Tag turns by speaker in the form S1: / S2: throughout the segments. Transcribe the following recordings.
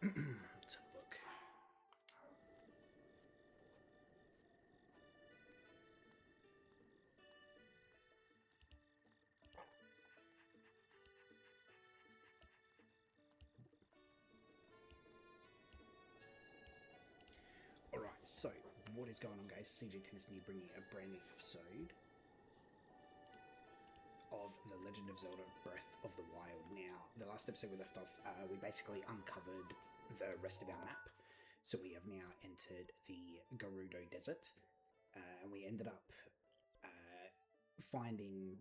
S1: Let's have a look. Alright, so what is going on, guys? CJ Tennis here, bringing a brand new episode of The Legend of Zelda Breath of the Wild. Now, the last episode we left off, we basically uncovered the rest of our map. So we have now entered the Gerudo Desert, and we ended up finding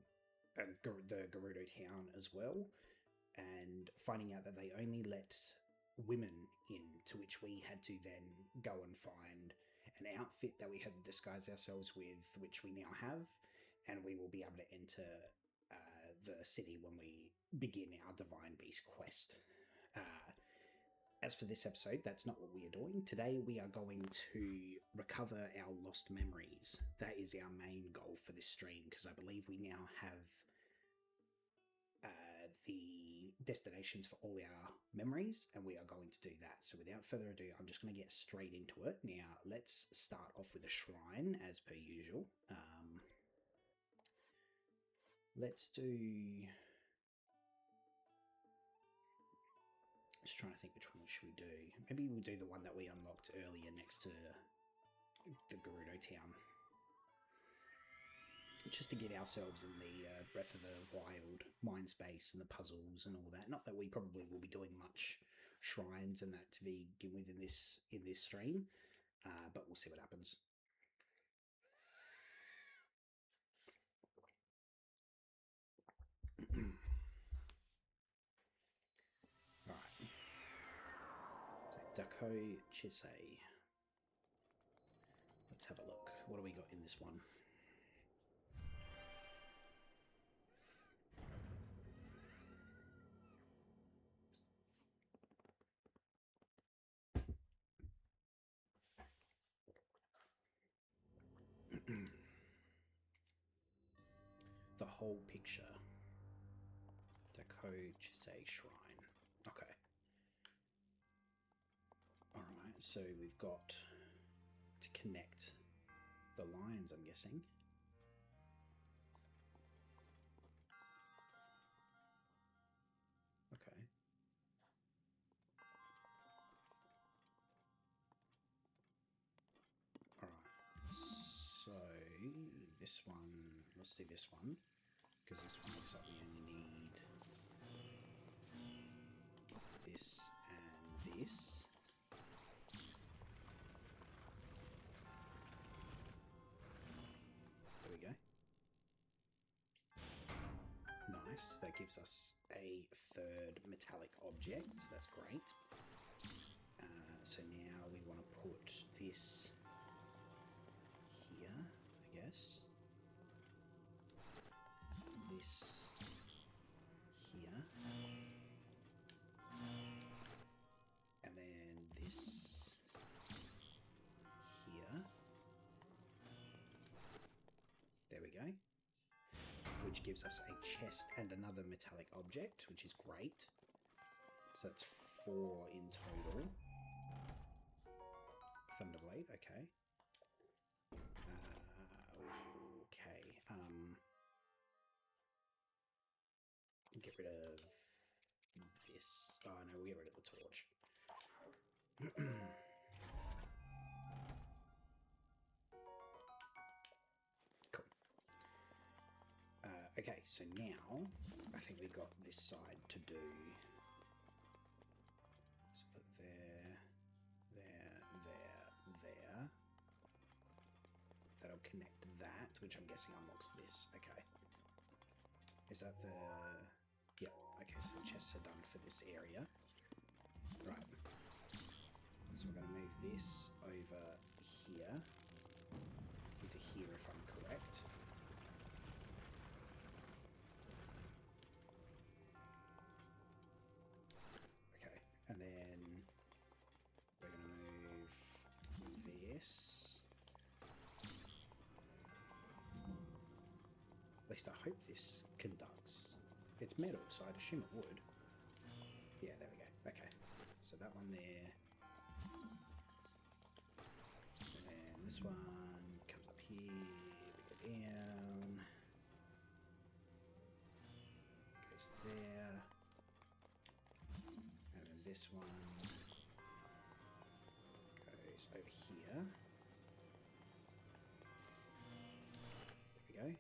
S1: the Gerudo town as well, and finding out that they only let women in, to which we had to then go and find an outfit that we had to disguise ourselves with, which we now have, and we will be able to enter the city when we begin our Divine Beast quest. As for this episode, that's not what we are doing. Today we are going to recover our lost memories. That is our main goal for this stream, because I believe we now have the destinations for all our memories, and we are going to do that. So without further ado, I'm just going to get straight into it. Now, let's start off with a shrine, as per usual. Let's do... Just trying to think which one should we do. Maybe we'll do the one that we unlocked earlier next to the Gerudo town. Just to get ourselves in the Breath of the Wild mind space and the puzzles and all that. Not that we probably will be doing much shrines and that to begin with in this stream, but we'll see what happens. Alright. So Dako Chisei. Let's have a look. What do we got in this one? The whole picture. Dako Chisei Shrine. Okay. Alright, so we've got to connect the lines, I'm guessing. Okay. Alright, so this one, let's do this one, because this one looks like we only need this and this. There we go. Nice, that gives us a third metallic object, that's great. So now we want to put this here, I guess. This here. And then this here. There we go. Which gives us a chest and another metallic object, which is great. So that's 4 in total. Thunderblade, okay. Okay. Get rid of this. Oh no, we'll get rid of the torch. Cool. Okay, so now I think we've got this side to do. Let's put there, there. That'll connect that, which I'm guessing unlocks this. Okay. Is that the... Yeah, okay, so the chests are done for this area. Right. So we're going to move this over here. Into here if I'm correct. Okay, and then we're going to move this. At least I hope this conducts. It's metal, so I'd assume it would. Yeah, there we go. Okay. So So that one there. And then this one comes up here, we go down. Goes there. And then this one goes over here. There we go.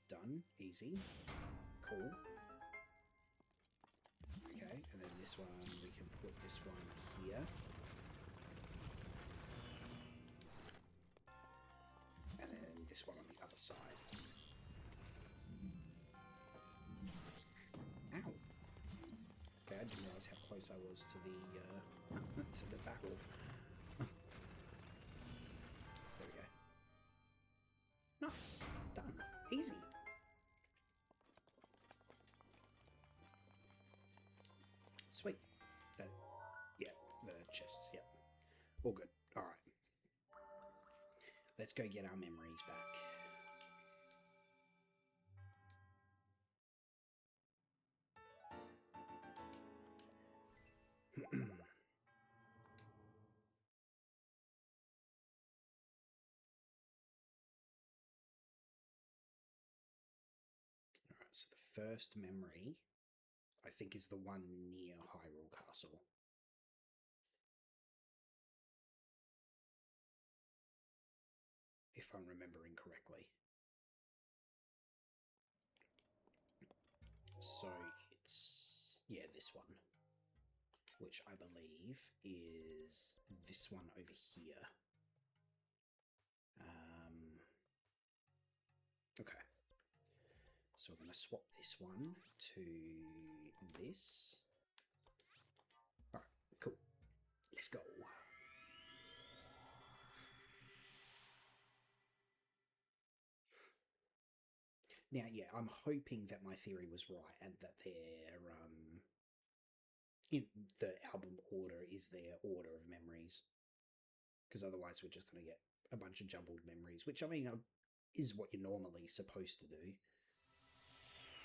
S1: Done. Easy. Cool. Okay, and then this one, we can put this one here. And then this one on the other side. Ow! Okay, I didn't realise how close I was to the to the battle. There we go. Nice. Done. Easy. Sweet. Yeah, the chests, yep. All good. Alright. Let's go get our memories back. Alright, so the first memory, I think, is the one near Hyrule Castle. If I'm remembering correctly. So it's, yeah, this one. Which I believe is this one over here. Okay. So we're going to swap this one to this. Alright, cool. Let's go. Now, yeah, I'm hoping that my theory was right and that their in the album order is their order of memories. Because otherwise we're just going to get a bunch of jumbled memories, which, I mean, is what you're normally supposed to do.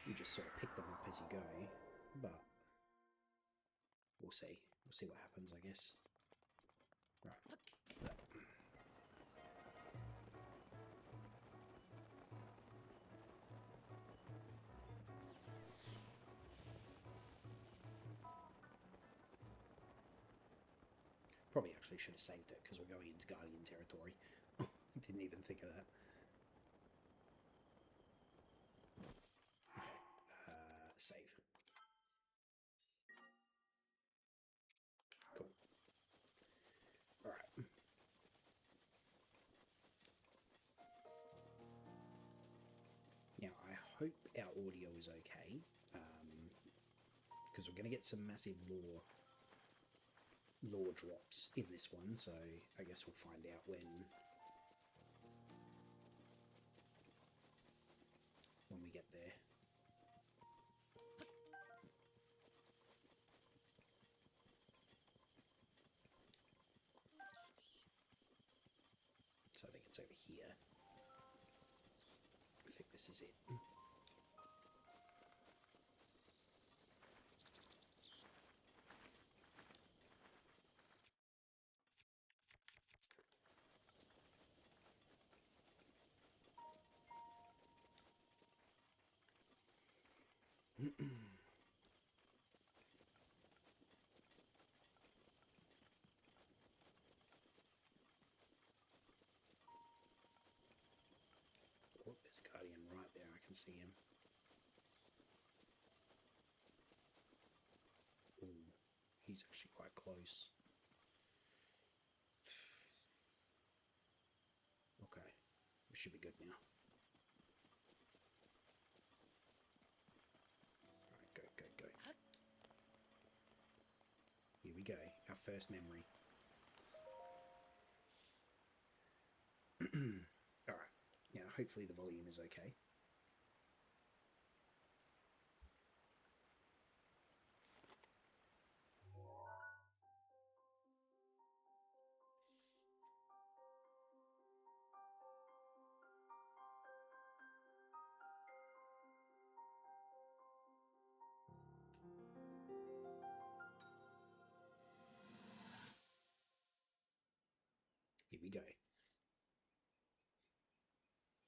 S1: You just sort of pick them up as you go, but we'll see. We'll see what happens, I guess. Right. Probably actually should have saved it because we're going into Guardian territory. Didn't even think of that. Okay, save. Cool. Alright. Now, I hope our audio is okay, because we're going to get some massive lore drops in this one, so I guess we'll find out when we get there. So I think it's over here. I think this is it. Oh, there's a Guardian right there. I can see him. Ooh, he's actually quite close. Okay, we should be good now. Alright, go, go, go. Here we go, our first memory. Alright, now hopefully the volume is okay. you go.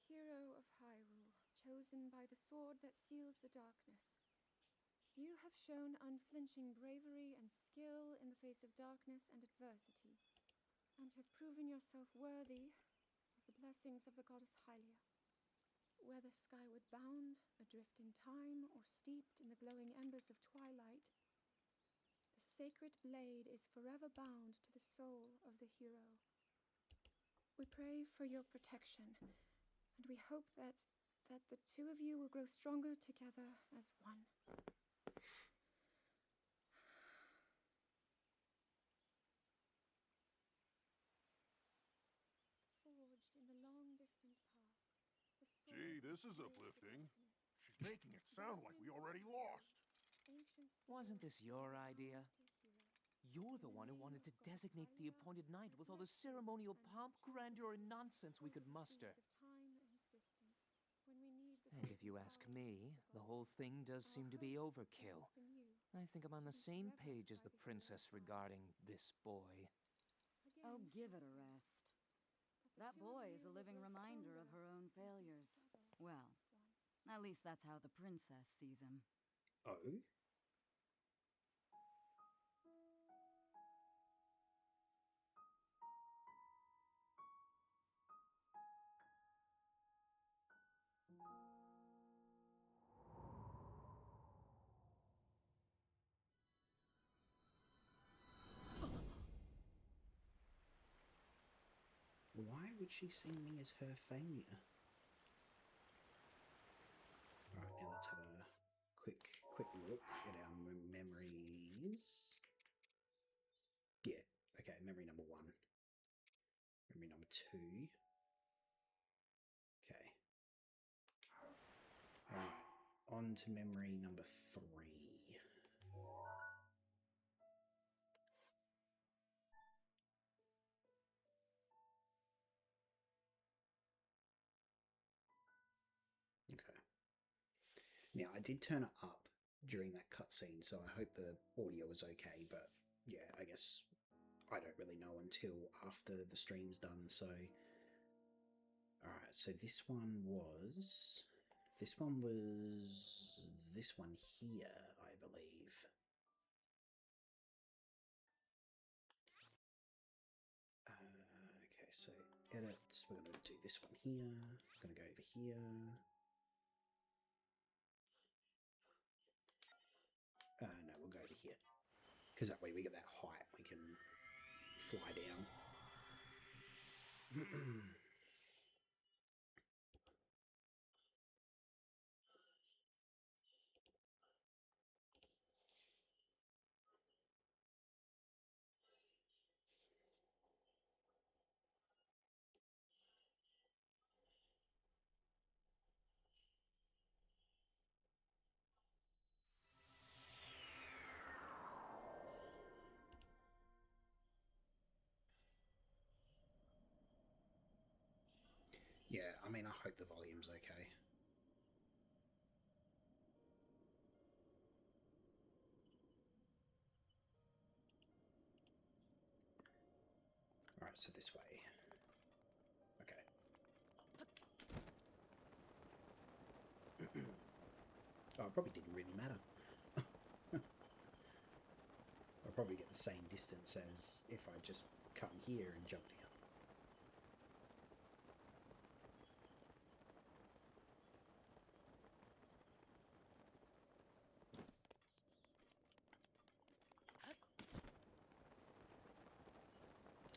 S2: Hero of Hyrule, chosen by the sword that seals the darkness. You have shown unflinching bravery and skill in the face of darkness and adversity, and have proven yourself worthy of the blessings of the goddess Hylia. Whether skyward bound, adrift in time, or steeped in the glowing embers of twilight, the sacred blade is forever bound to the soul of the hero. We pray for your protection, and we hope that the two of you will grow stronger together as one. Forged in the long-distant past, the sword
S3: Gee, this is
S2: that
S3: uplifting.
S2: seals the darkness.
S3: She's making it sound like we already lost.
S2: Ancient
S4: Wasn't
S2: steel
S4: this your
S2: bound
S4: idea?
S2: to hero.
S4: You're the one who wanted to designate the appointed night with all the ceremonial pomp, grandeur, and nonsense we could muster. And if you ask me, the whole thing does seem to be overkill. I think I'm on the same page as the princess regarding this boy.
S5: Oh, give it a rest. That boy is a living reminder of her own failures. Well, at least that's how the princess sees him.
S1: Oh? Why would she see me as her failure? Alright, now let's have a quick look at our memories. Yeah, okay, memory number 1. Memory number 2. Okay. Alright, on to memory number 3. Okay. Now, I did turn it up during that cutscene, so I hope the audio is okay, but yeah, I guess I don't really know until after the stream's done, so... Alright, so this one was this one here, I believe. Okay, so edits, we're going to do this one here, we're going to go over here. No, we'll go over here. Because that way we get that height, we can fly down. Yeah, I mean, I hope the volume's okay. Alright, so this way. Okay. Oh, it probably didn't really matter. I'll probably get the same distance as if I just come here and jump down.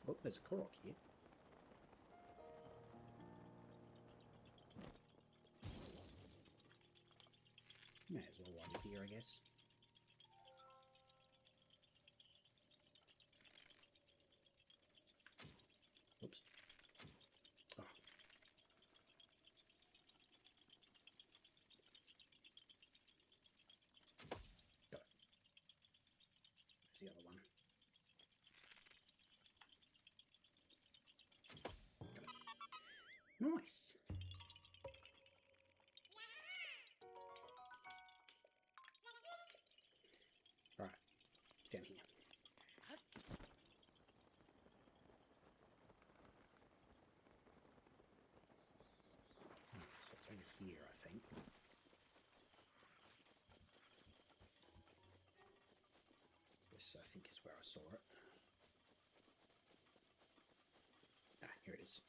S1: Oh, there's a Korok here. May as well while you're here, I guess. Oops. Oh. Got it. There's the other one. Nice. Right, down here. This, I think, is where I saw it. Ah, here it is.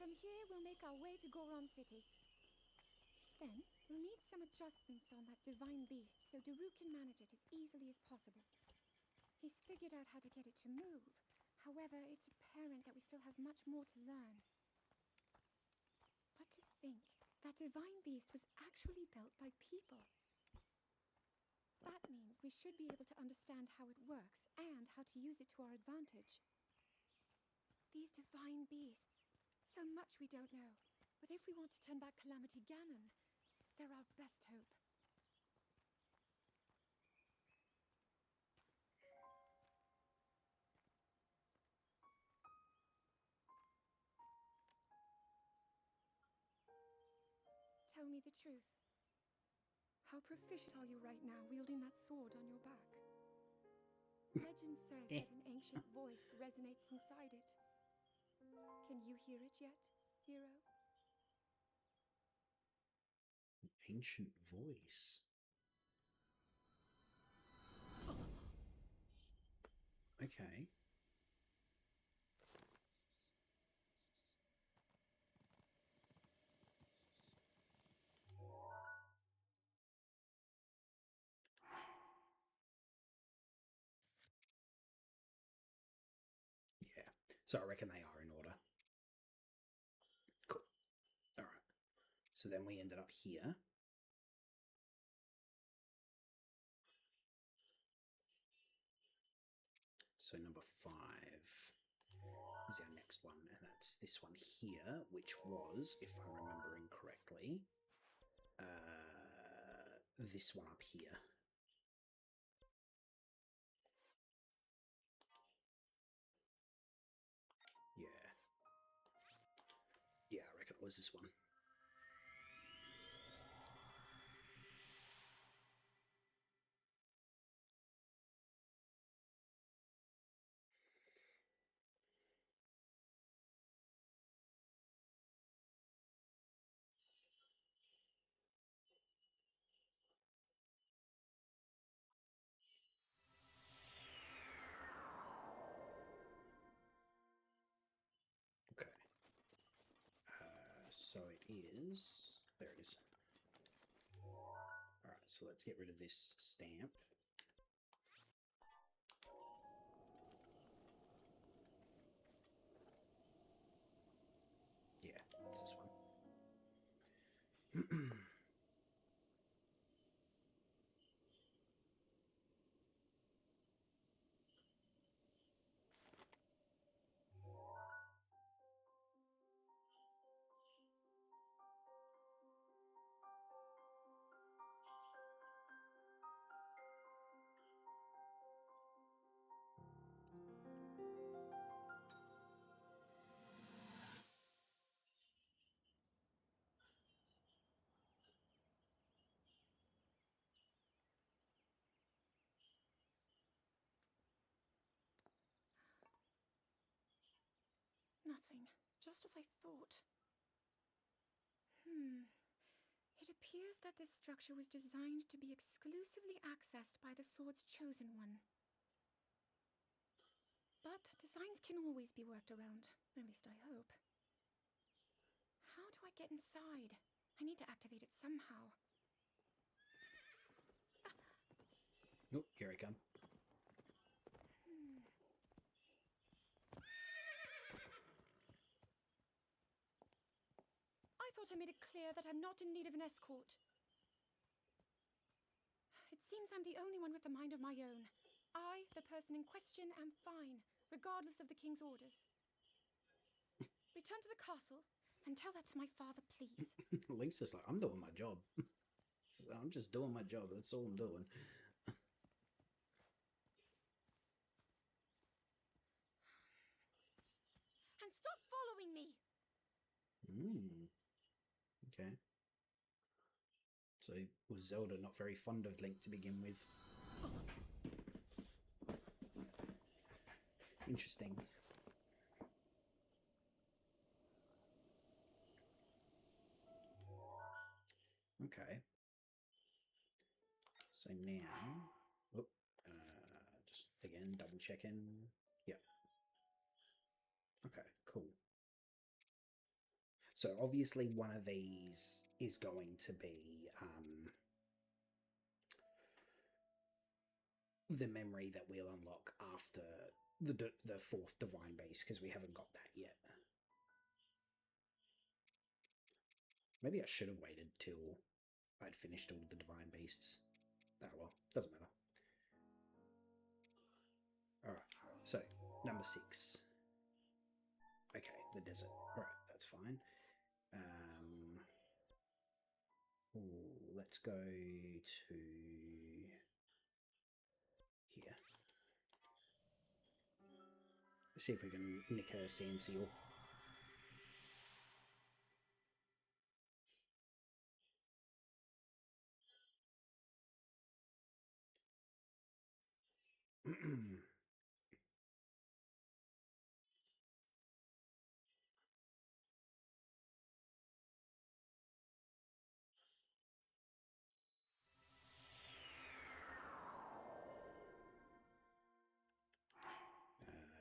S2: From here, we'll make our way to Goron City. Then, we'll need some adjustments on that divine beast so Daru can manage it as easily as possible. He's figured out how to get it to move. However, it's apparent that we still have much more to learn. But to think, that divine beast was actually built by people. That means we should be able to understand how it works and how to use it to our advantage. These divine beasts. So much we don't know. But if we want to turn back Calamity Ganon, they're our best hope. Tell me the truth. How proficient are you right now wielding that sword on your back? Legend says that an ancient voice resonates inside it. Can you hear it yet, hero?
S1: An ancient voice. Okay. Yeah. So I reckon they are in order. Cool. All right. So then we ended up here. So number 5 is our next one, and that's this one here, which was, if I'm remembering correctly, this one up here. Yeah. Yeah, I reckon it was this one. Okay. So it is... There it is. Alright, so let's get rid of this stamp. Yeah, it's this one.
S2: Nothing. Just as I thought. It appears that this structure was designed to be exclusively accessed by the sword's chosen one. But designs can always be worked around. At least I hope. How do I get inside? I need to activate it somehow.
S1: Oh, here I come.
S2: I thought I made it clear that I'm not in need of an escort. It seems I'm the only one with a mind of my own. I, the person in question, am fine, regardless of the king's orders. Return to the castle, And tell that to my father, please.
S1: Link's just like, I'm doing my job. I'm just doing my job. That's all I'm doing.
S2: And stop following me!
S1: Okay. So was Zelda not very fond of Link to begin with? Interesting. Okay. So now, just again double checking. Yep. Okay, cool. So obviously one of these is going to be the memory that we'll unlock after the fourth divine beast, because we haven't got that yet. Maybe I should have waited till I'd finished all the divine beasts. Oh well, doesn't matter. Alright, so number 6. Okay, the desert. Alright, that's fine. Let's go to here. Let's see if we can nick a sand seal.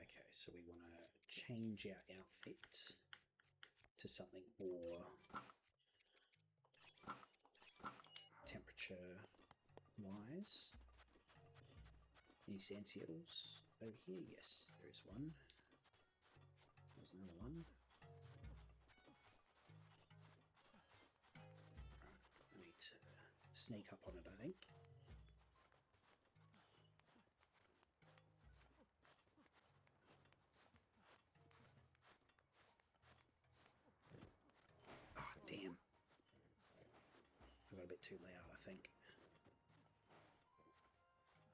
S1: Okay, so we want to change our outfit to something more temperature wise. Any sand seals over here? Yes, there is one. There's another one. Right, I need to sneak up on it, I think. Oh, damn. I got a bit too loud, I think.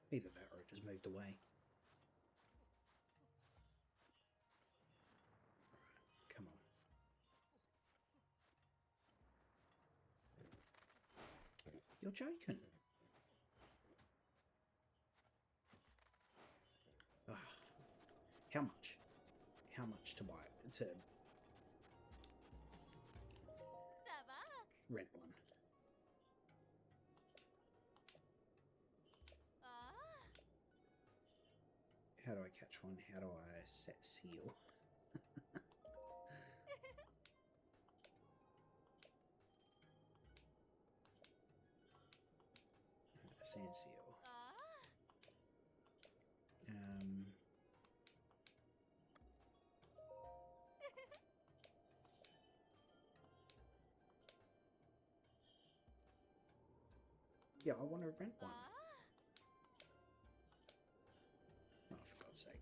S1: Either that or it just moved away. Right, come on. You're joking. Ah, how much? How much to buy it? To rent one. How do I catch one? How do I set seal? Sand seal. Yeah, I want to rent one. Oh, for God's sake.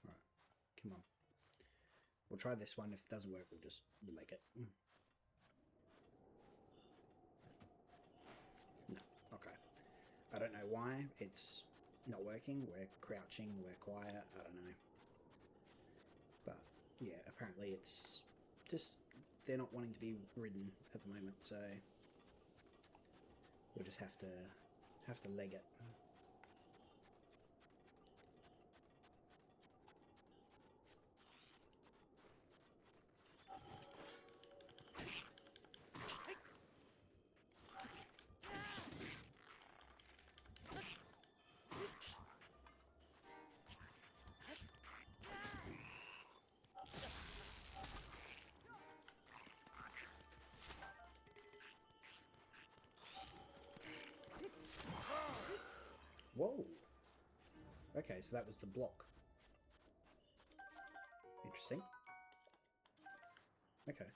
S1: Alright, come on. We'll try this one. If it doesn't work, we'll leg it. No, okay. I don't know why it's not working. We're crouching, we're quiet, I don't know. But yeah, apparently it's just they're not wanting to be ridden at the moment, so we'll just have to leg it. Whoa! Okay, so that was the block. Interesting. Okay.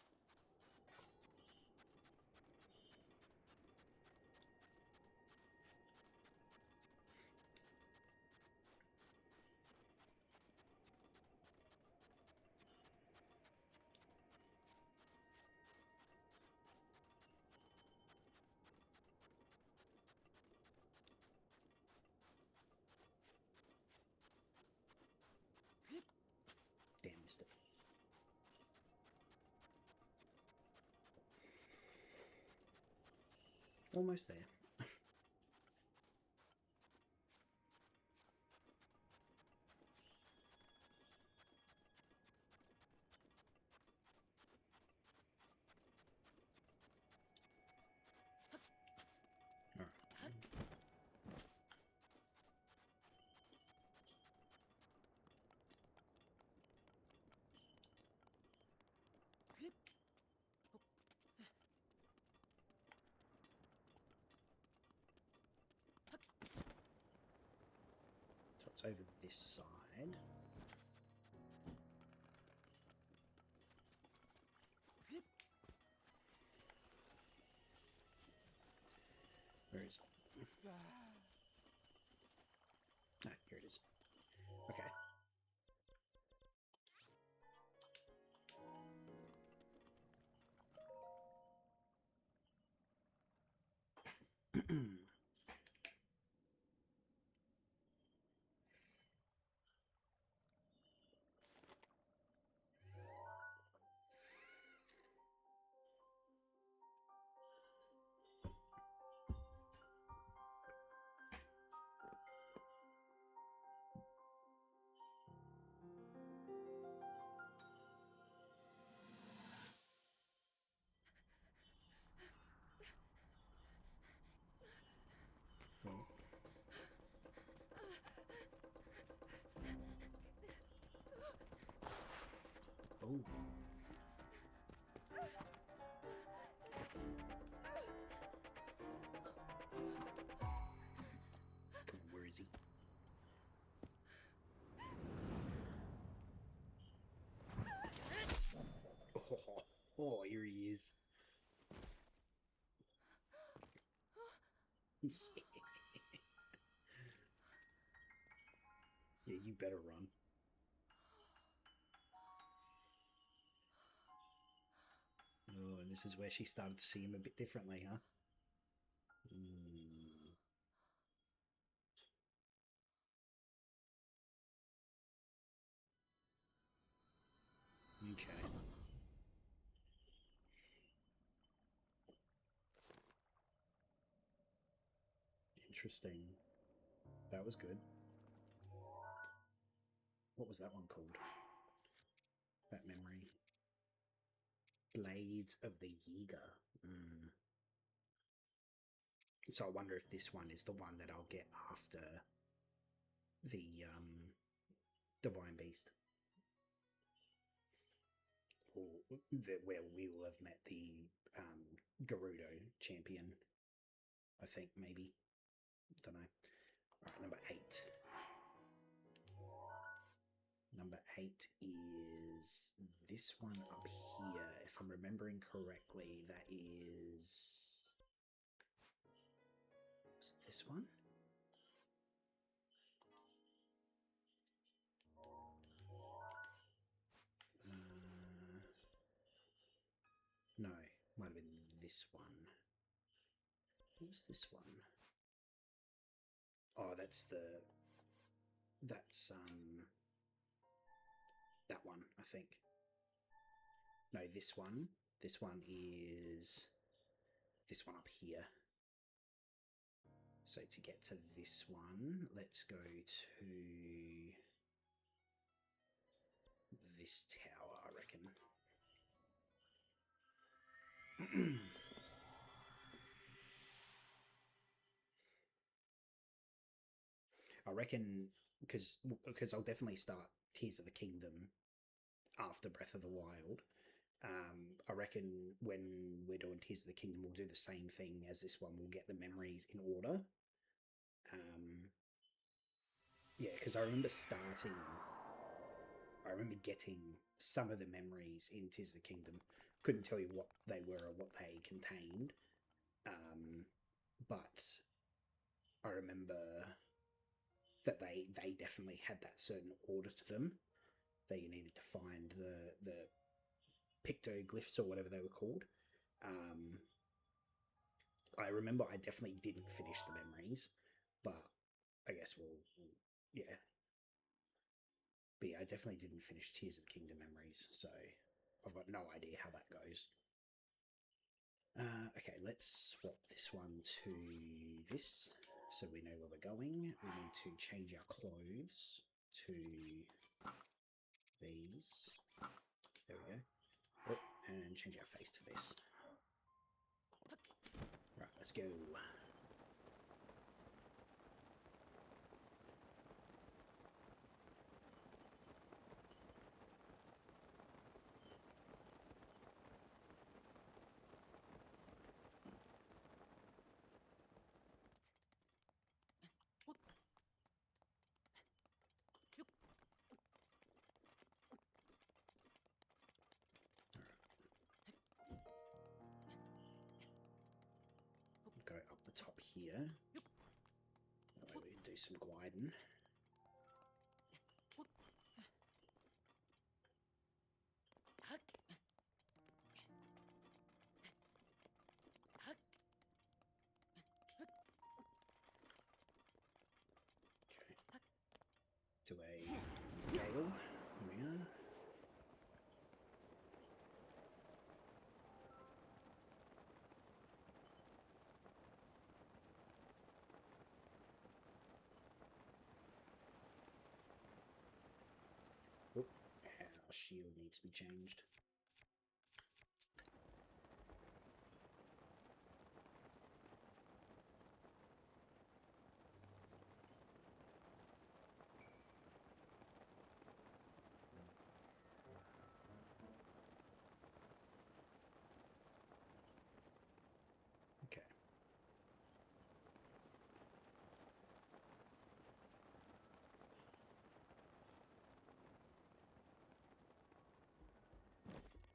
S1: almost there. So it's over this side. Where is it? Ah, here it is. Okay. Oh. Come on, where is he? Oh, here he is. Yeah, you better run. Oh, and this is where she started to see him a bit differently, huh? Okay. Interesting. That was good. What was that one called? That memory. Blades of the Yeager. So I wonder if this one is the one that I'll get after the Divine Beast. Or where we will have met the Gerudo champion. I think, maybe. Don't know. Alright, number 8. Number 8 is this one up here. If I'm remembering correctly, that is... Was it this one? No, might have been this one. What was this one? Oh, that's that one, I think. No, this one. This one is this one up here. So to get to this one, let's go to this tower, I reckon. I reckon because I'll definitely start Tears of the Kingdom after Breath of the Wild. I reckon when we're doing Tears of the Kingdom, we'll do the same thing as this one. We'll get the memories in order. Yeah, because I remember getting some of the memories in Tears of the Kingdom. Couldn't tell you what they were or what they contained. But I remember that they definitely had that certain order to them. That you needed to find the pictoglyphs or whatever they were called. I remember I definitely didn't finish the memories, but I guess we'll yeah. But yeah, I definitely didn't finish Tears of the Kingdom memories, so I've got no idea how that goes. Okay, let's swap this one to this, so we know where we're going. We need to change our clothes to these. There we go. Oh, and change our face to this. Right, let's go. Go up the top here. That way we can do some gliding. Okay. To a gale. Here we are. Oop, our shield needs to be changed. Okay.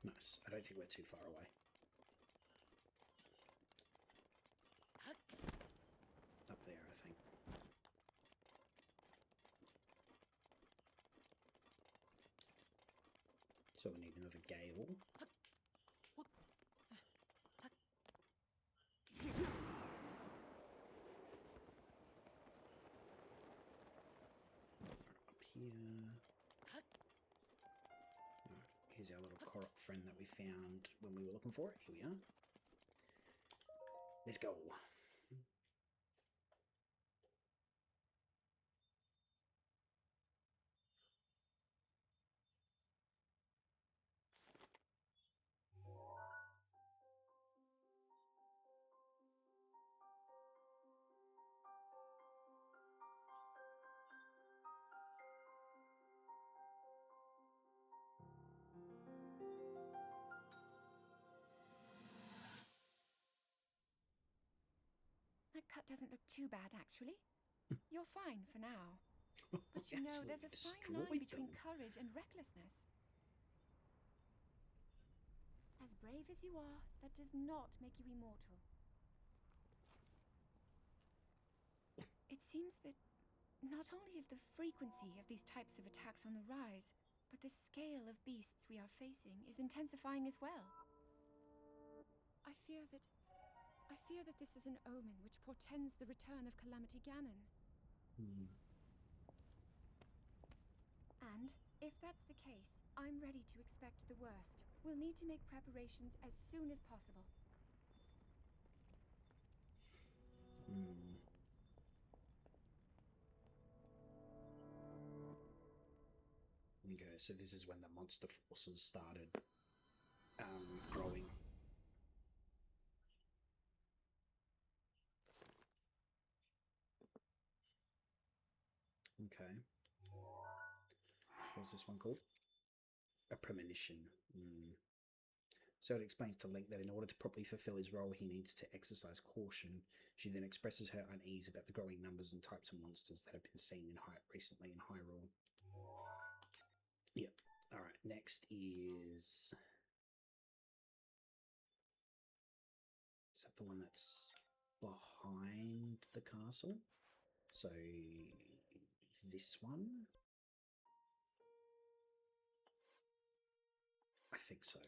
S1: Nice. I don't think we're too far away. Up there, I think. So we need another gale. Up here. Here's our little Korok friend that we found when we were looking for it. Here we are. Let's go.
S2: That cut doesn't look too bad, actually. You're fine for now. But you know, there's a fine line between courage and recklessness. As brave as you are, that does not make you immortal. It seems that not only is the frequency of these types of attacks on the rise, but the scale of beasts we are facing is intensifying as well. I fear that this is an omen which portends the return of Calamity Ganon. And if that's the case, I'm ready to expect the worst. We'll need to make preparations as soon as possible.
S1: Okay, so this is when the monster forces started growing. Okay. What's this one called? A premonition. So it explains to Link that in order to properly fulfill his role, he needs to exercise caution. She then expresses her unease about the growing numbers and types of monsters that have been seen recently in Hyrule. Yep. Alright, next is... Is that the one that's behind the castle? So, this one? I think so.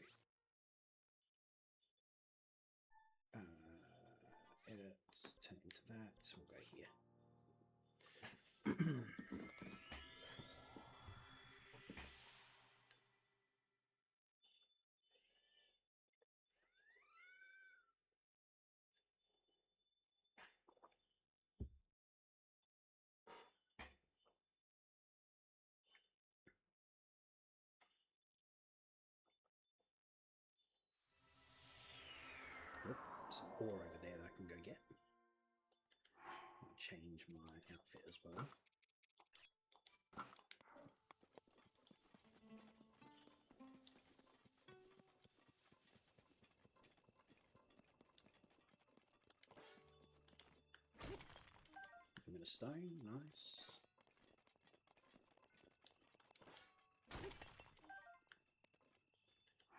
S1: Edit, turn it into that, so we'll go here. ore over there that I can go get. I'll change my outfit as well. A bit of stone, nice.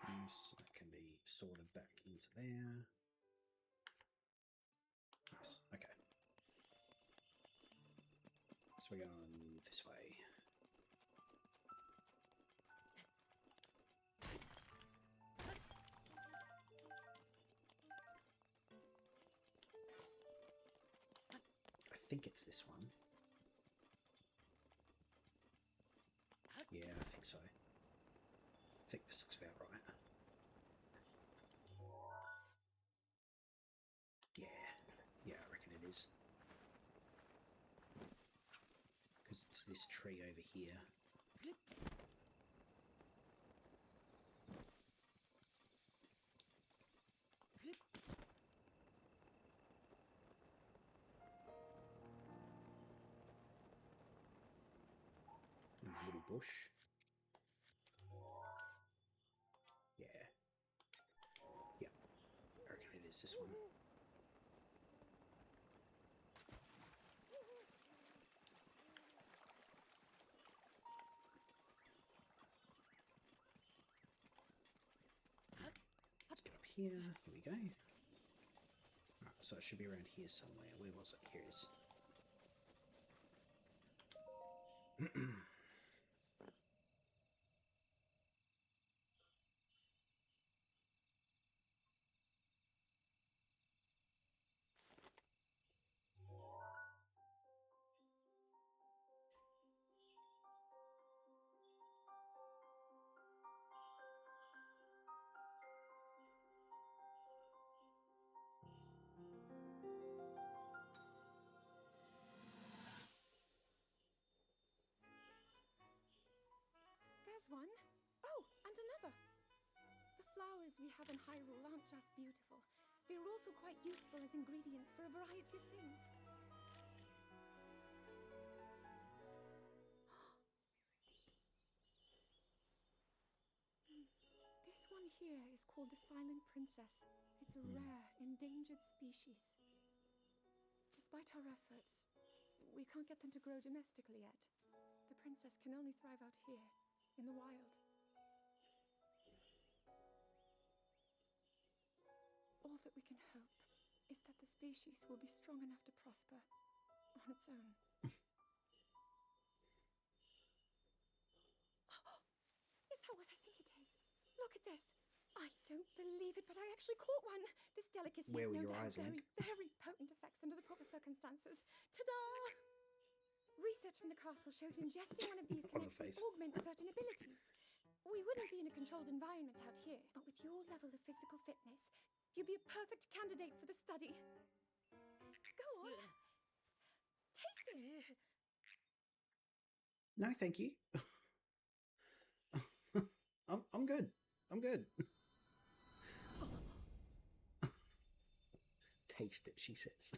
S1: Nice, that can be sorted back into there. Nice, okay. So we're going this way. I think it's this one. Yeah, I think so. I think this looks about right. Yeah, I reckon it is. Because it's this tree over here. And the little bush. Yeah. Yeah, I reckon it is this one. Let's get up here. Here we go. Right, so it should be around here somewhere. Where was it? Here it is.
S2: There's one. Oh, and another. The flowers we have in Hyrule aren't just beautiful. They are also quite useful as ingredients for a variety of things. This one here is called the Silent Princess. It's a rare, endangered species. Despite our efforts, we can't get them to grow domestically yet. The princess can only thrive out here, in the wild. All that we can hope is that the species will be strong enough to prosper on its own. Is that what I think it is? Look at this. I don't believe it, but I actually caught one. This delicacy
S1: Where
S2: is
S1: were
S2: known
S1: your
S2: to
S1: eyes,
S2: have
S1: Link?
S2: very potent effects under the proper circumstances. Ta-da! Research from the castle shows ingesting one of these
S1: On
S2: can
S1: the
S2: actually
S1: face.
S2: augment certain abilities. We wouldn't be in a controlled environment out here, but with your level of physical fitness, you'd be a perfect candidate for the study. Go on. Taste it.
S1: No, thank you. I'm good. I'm good. Taste it, she says.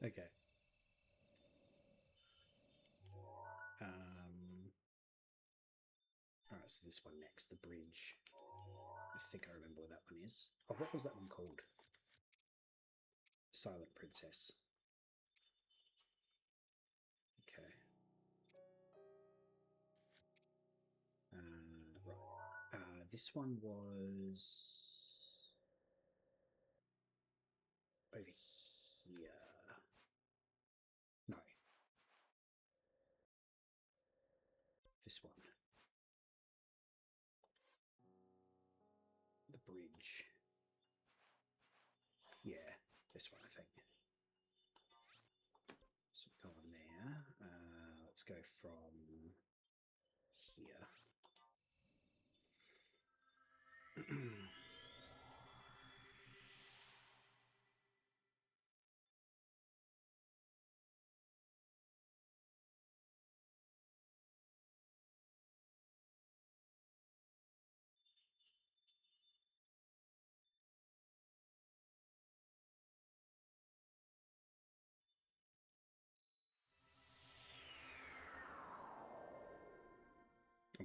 S1: Okay. Alright, so this one next, the bridge. I think I remember where that one is. Oh, what was that one called? Silent Princess. Okay. Right. This one was over here. No. This one. The bridge. Yeah, this one, I think. So go on there. Let's go from here.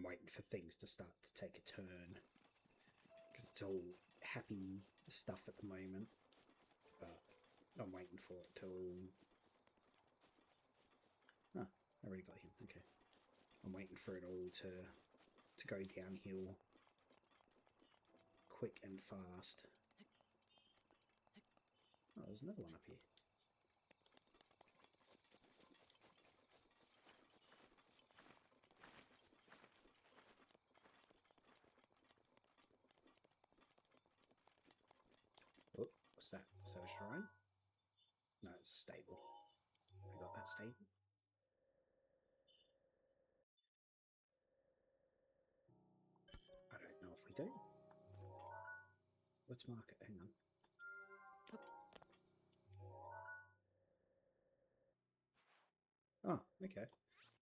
S1: I'm waiting for things to start to take a turn. Because it's all happy stuff at the moment. But I'm waiting for it to... Oh, I already got him. Okay. I'm waiting for it all to go downhill quick and fast. Oh, there's another one up here. Oh, what's that? Is that a shrine? No, it's a stable. I got that stable. I don't know if we do. Let's mark it. Hang on. Oh, okay.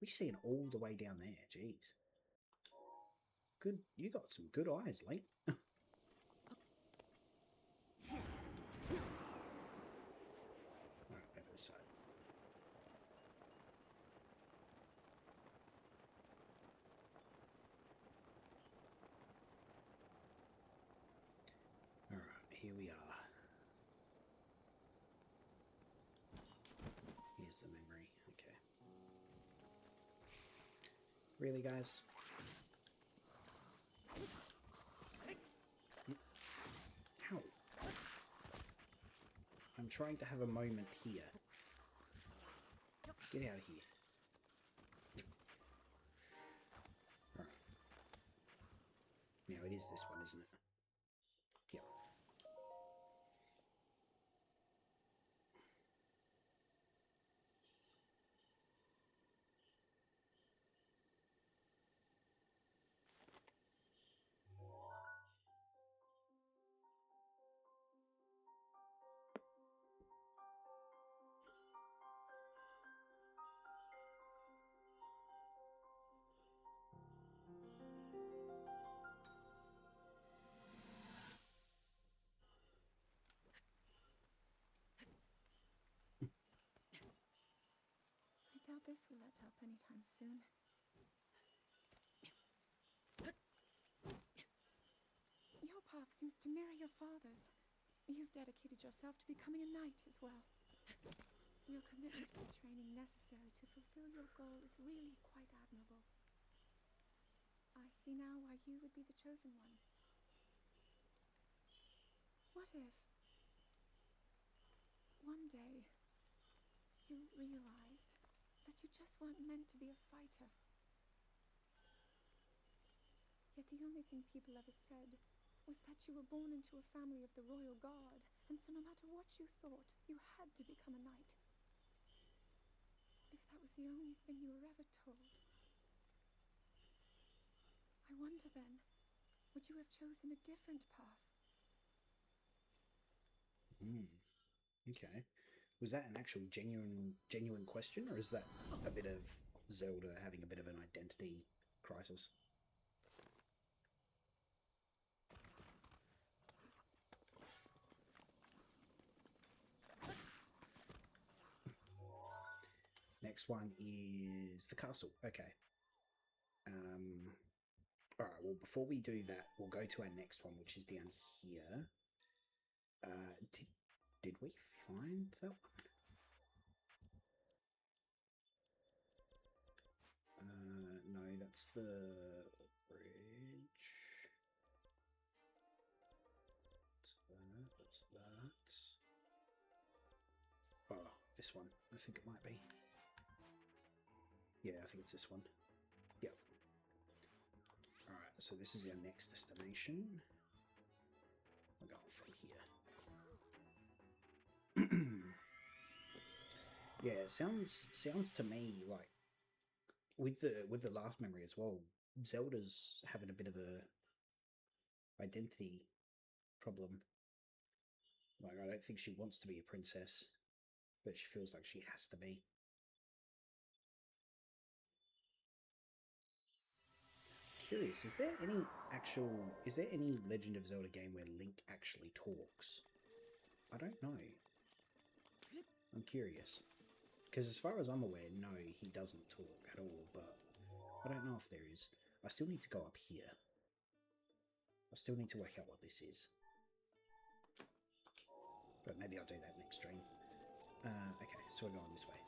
S1: We see it all the way down there. Jeez. Good. You got some good eyes, Link. Alright, over this side. Alright, here we are. Here's the memory. Okay. Really, guys? Ow. I'm trying to have a moment here. Get out of here. Alright. Now it is this one, isn't it? Yep.
S2: I doubt this will let up anytime soon. Your path seems to mirror your father's. You've dedicated yourself to becoming a knight as well. Your commitment to the training necessary to fulfill your goal is really quite admirable. I see now why you would be the chosen one. What if one day you realized that you just weren't meant to be a fighter? Yet the only thing people ever said was that you were born into a family of the royal guard, and so no matter what you thought, you had to become a knight. If that was the only thing you were ever told, I wonder then, would you have chosen a different path?
S1: Okay. Was that an actual genuine question, or is that a bit of Zelda having a bit of an identity crisis? Next one is the castle. Okay. Alright, well, before we do that, we'll go to our next one, which is down here. Did we find that one? No, that's the bridge. That's that. Oh, this one. I think it might be. Yeah, I think it's this one. Yep. Alright, so this is our next destination. We're going from here. Yeah, it sounds to me like with the last memory as well, Zelda's having a bit of a identity problem. Like, I don't think she wants to be a princess, but she feels like she has to be. Curious, is there any Legend of Zelda game where Link actually talks? I don't know. I'm curious. Because as far as I'm aware, no, he doesn't talk at all, but I don't know if there is. I still need to go up here. I still need to work out what this is. But maybe I'll do that next stream. Okay, so we're going this way.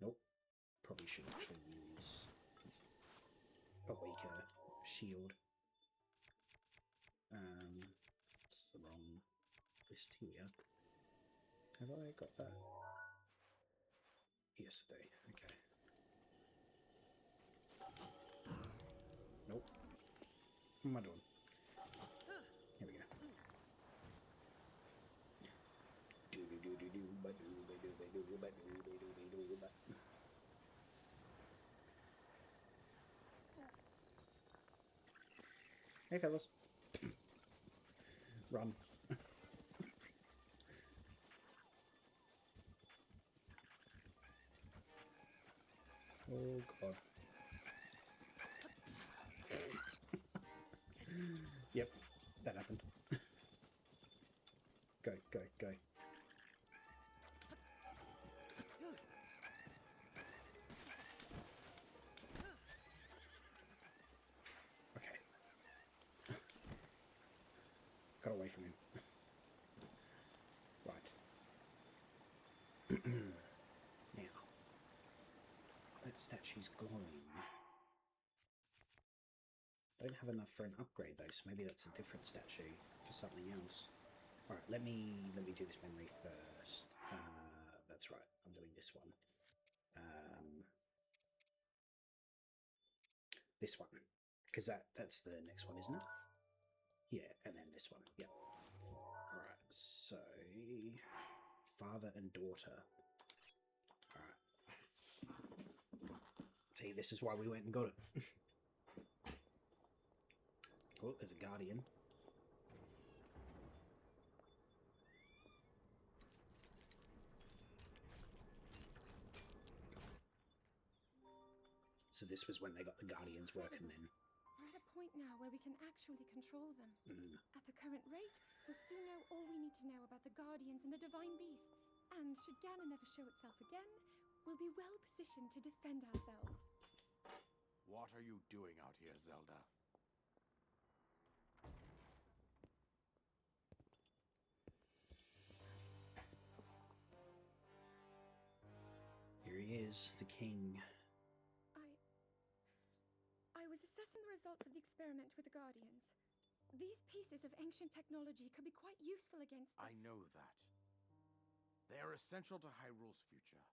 S1: Nope. Probably should actually use a weaker shield. It's the wrong list here. Have I got that? Yes, I do. Okay. Nope. What am I doing? Here we go. Hey, fellas. Run. Oh, God. Yep, that happened. Go, go, go. Okay. Got away from him. Right. Now, that statue's glowing. Don't have enough for an upgrade though, so maybe that's a different statue for something else. Alright, let me do this memory first. That's right, I'm doing this one. This one. Because that's the next one, isn't it? Yeah, and then this one. Yep. Alright, so father and daughter. Alright. See, this is why we went and got it. Oh, there's a guardian. So this was when they got the guardians working then.
S2: We're at a point now where we can actually control them. At the current rate, we'll soon know all we need to know about the guardians and the divine beasts. And should Ganon never show itself again, we'll be well positioned to defend ourselves.
S3: What are you doing out here, Zelda?
S1: Here he is, the king.
S2: I was assessing the results of the experiment with the guardians. These pieces of ancient technology could be quite useful against them.
S3: I know that. They are essential to Hyrule's future,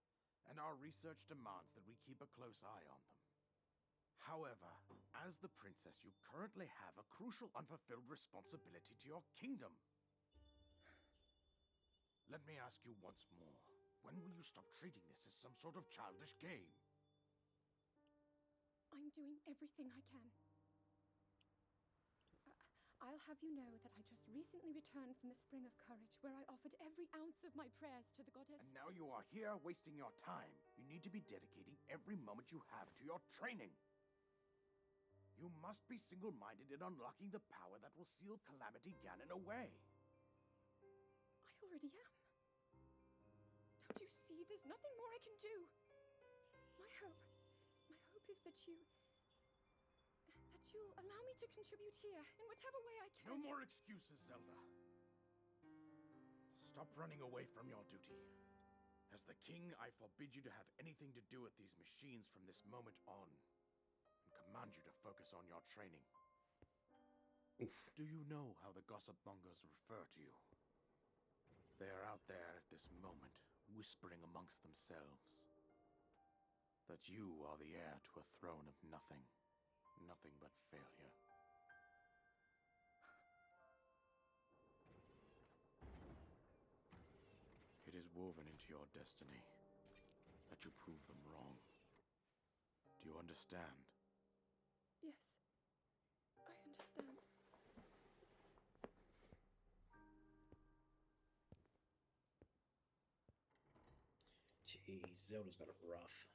S3: and our research demands that we keep a close eye on them. However, as the princess, you currently have a crucial unfulfilled responsibility to your kingdom. Let me ask you once more, when will you stop treating this as some sort of childish game?
S2: I'm doing everything I can. I'll have you know that I just recently returned from the Spring of Courage, where I offered every ounce of my prayers to the goddess.
S3: And now you are here wasting your time. You need to be dedicating every moment you have to your training. You must be single-minded in unlocking the power that will seal Calamity Ganon away.
S2: I already am. Don't you see? There's nothing more I can do. My hope is that you'll allow me to contribute here in whatever way I can.
S3: No more excuses, Zelda. Stop running away from your duty. As the king, I forbid you to have anything to do with these machines from this moment on, and command you to focus on your training.
S1: Oof.
S3: Do you know how the gossip mongers refer to you? They are out there at this moment, whispering amongst themselves that you are the heir to a throne of nothing but failure. It is woven into your destiny that you prove them wrong. Do you understand?
S2: Yes, I understand.
S1: Jeez, Zelda's got it rough.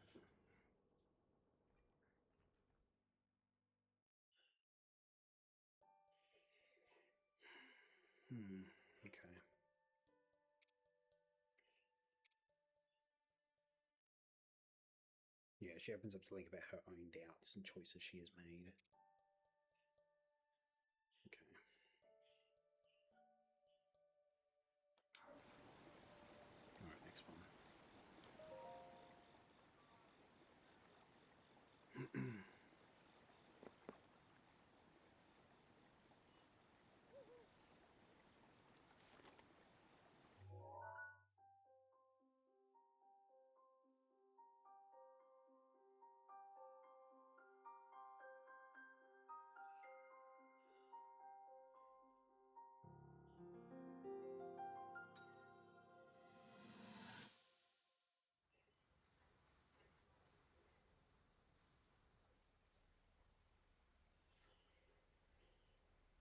S1: she opens up to think about her own doubts and choices she has made. Okay. Alright, next one.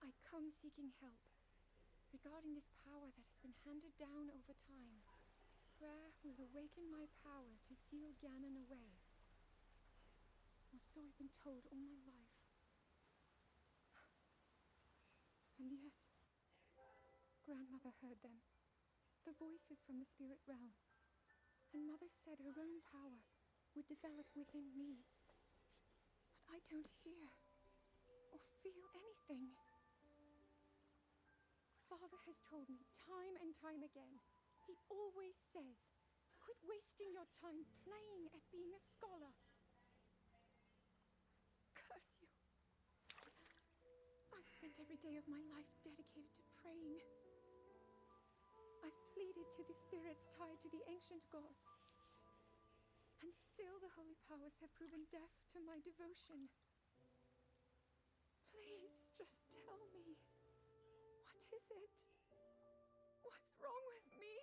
S2: I come seeking help regarding this power that has been handed down over time. Prayer will awaken my power to seal Ganon away. Or so I've been told all my life. And yet, Grandmother heard them. The voices from the spirit realm. And Mother said her own power would develop within me. But I don't hear or feel anything. Father has told me time and time again. He always says, quit wasting your time playing at being a scholar. Curse you. I've spent every day of my life dedicated to praying. I've pleaded to the spirits tied to the ancient gods. And still the holy powers have proven deaf to my devotion. Please, just tell me. What is it? What's wrong with me?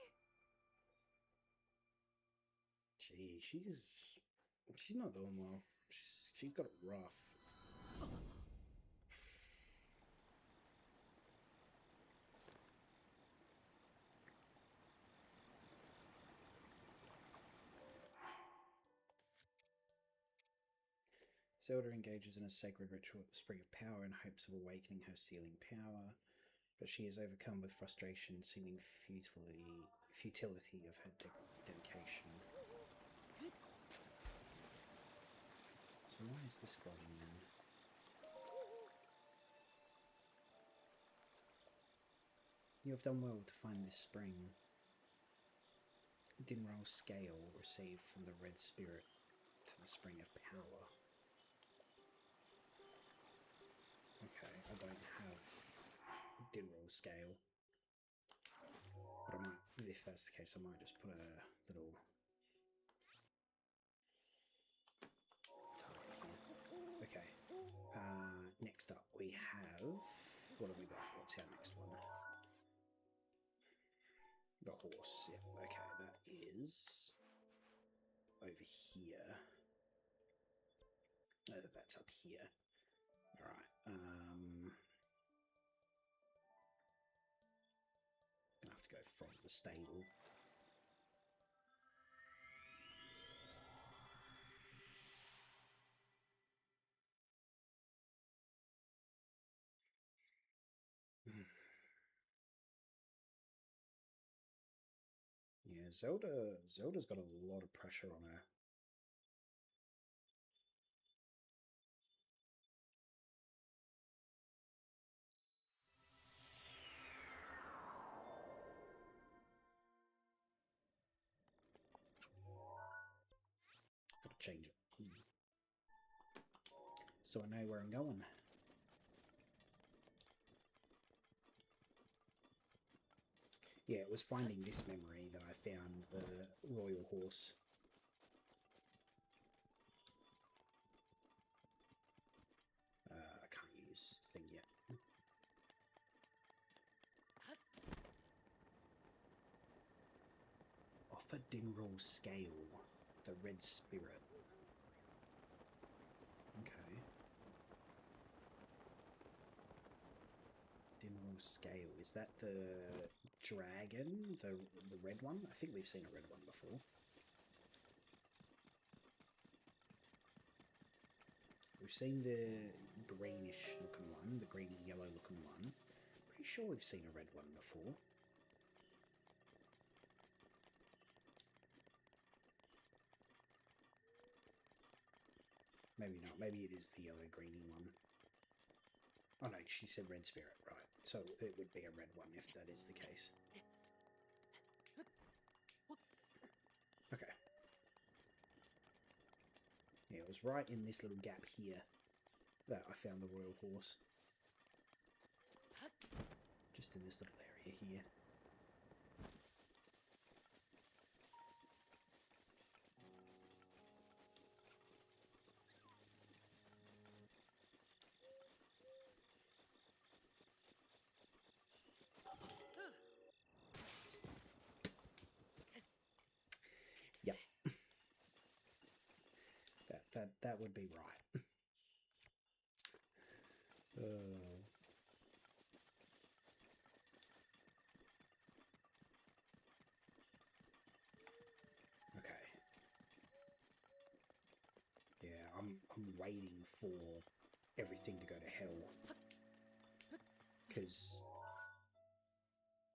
S1: Gee, she's not doing well. She's got it rough. Zelda engages in a sacred ritual at the Spring of Power in hopes of awakening her sealing power, but she is overcome with frustration, seeming futility of her dedication. So why is this glowing then? You have done well to find this spring. Dinroll scale received from the red spirit to the Spring of Power. Okay, I don't have Dinroll scale. But I might, if that's the case, I might just put a little type here. Okay. Next up we have, what have we got? What's our next one? The horse. Yeah. Okay, that is over here. That's up here. All right. Gonna have to go from the stable. Yeah, Zelda's got a lot of pressure on her. Gotta change it. So I know where I'm going. Yeah, it was finding this memory that I found the royal horse. I can't use thing yet. Offer Dinroll scale, the red spirit. Okay. Dinroll scale, is that the dragon, the red one? I think we've seen a red one before. We've seen the greenish looking one, the greeny yellow looking one. Pretty sure we've seen a red one before. Maybe not. Maybe it is the yellow greeny one. Oh no, she said red spirit, right. So it would be a red one if that is the case. Okay. Yeah, it was right in this little gap here that I found the royal horse. Just in this little area here. Yep. That would be right. Okay. Yeah, I'm waiting for everything to go to hell. Because...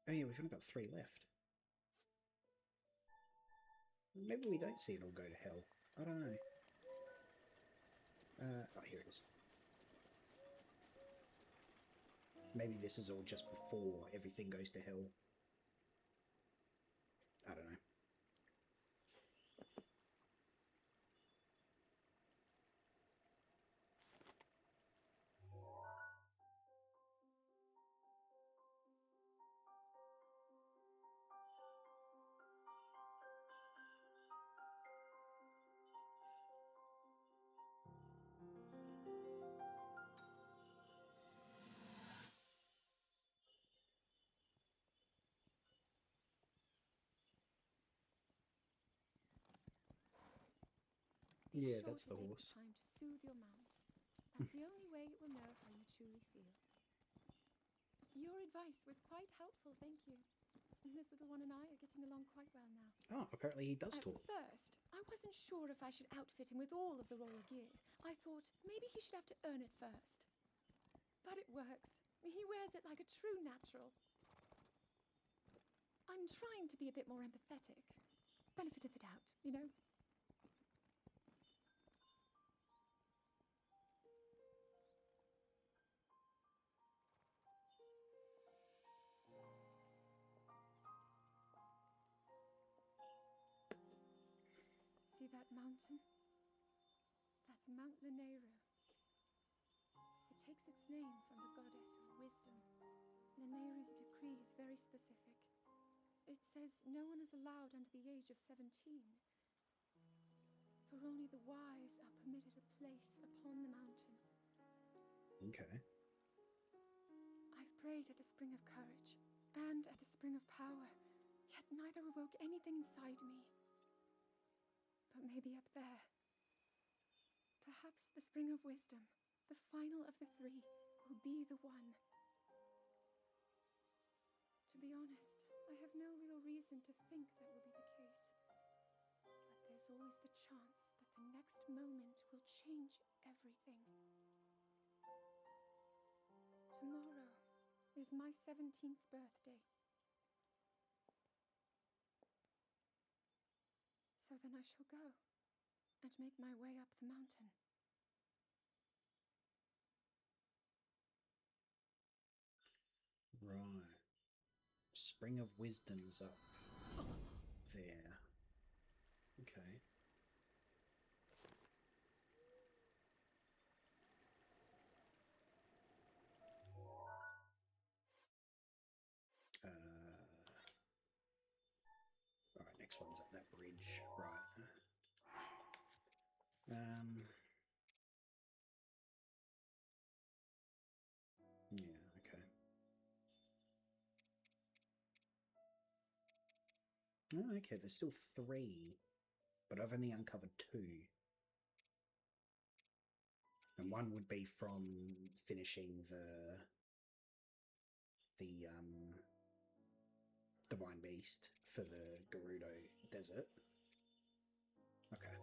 S1: Oh yeah, we've only got 3 left. Maybe we don't see it all go to hell. I don't know. Oh, here it is. Maybe this is all just before everything goes to hell. I don't know. Yeah, that's the horse.
S2: Take the time to soothe your mount. That's the only way it will know how you truly feel. Your advice was quite helpful, thank you. This little one and I are getting along quite well now.
S1: Oh, apparently he does talk.
S2: At first, I wasn't sure if I should outfit him with all of the royal gear. I thought maybe he should have to earn it first. But it works. He wears it like a true natural. I'm trying to be a bit more empathetic. Benefit of the doubt, you know? See that mountain? That's Mount Lanayru. It takes its name from the goddess of wisdom. Lanayru's decree is very specific. It says no one is allowed under the age of 17. For only the wise are permitted a place upon the mountain.
S1: Okay.
S2: I've prayed at the Spring of Courage and at the Spring of Power, yet neither awoke anything inside me. But maybe up there. Perhaps the Spring of Wisdom, the final of the 3, will be the one. To be honest, I have no real reason to think that will be the case. But there's always the chance that the next moment will change everything. Tomorrow is my 17th birthday. So then I shall go and make my way up the mountain.
S1: Right. Spring of Wisdom's up there. Okay. Alright, next one's at that bridge. Right. Yeah, okay. Oh, okay, there's still 3, but I've only uncovered 2. And one would be from finishing the Divine Beast for the Gerudo Desert. Okay.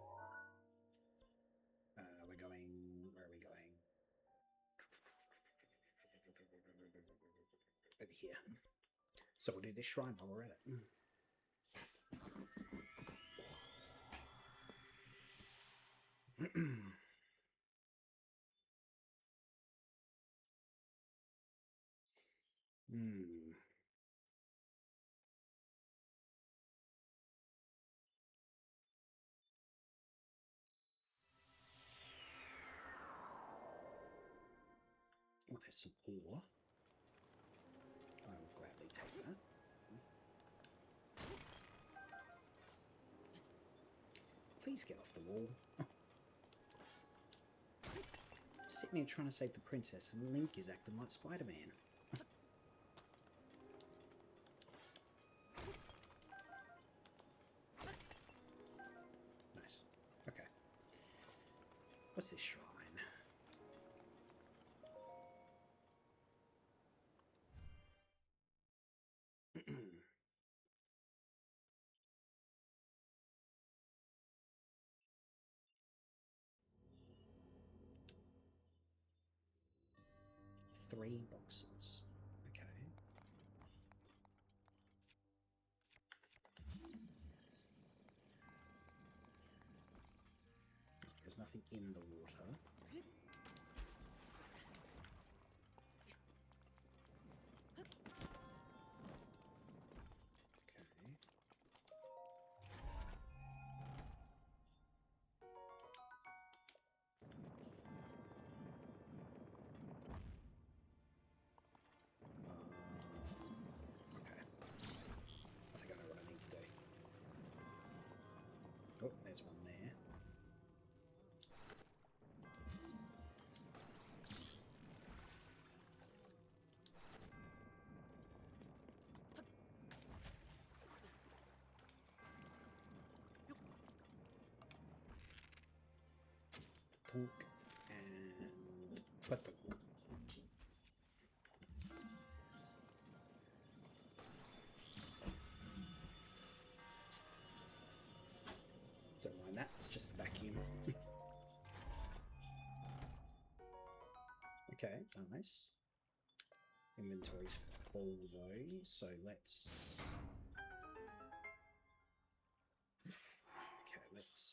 S1: We're going... Where are we going? Over here. So we'll do this shrine while we're at it. Hmm. Oh, there's some ore. I will gladly take that. Please get off the wall. Sitting here trying to save the princess, and Link is acting like Spider-Man. Nice. Okay. What's this shrine? 3 boxes. Okay. There's nothing in the water. Okay. I think I know what I need to do. Oh, there's one there. Tonk and patunk. Don't mind that, it's just the vacuum. Okay, nice. Inventory's full though, so let's... Okay, let's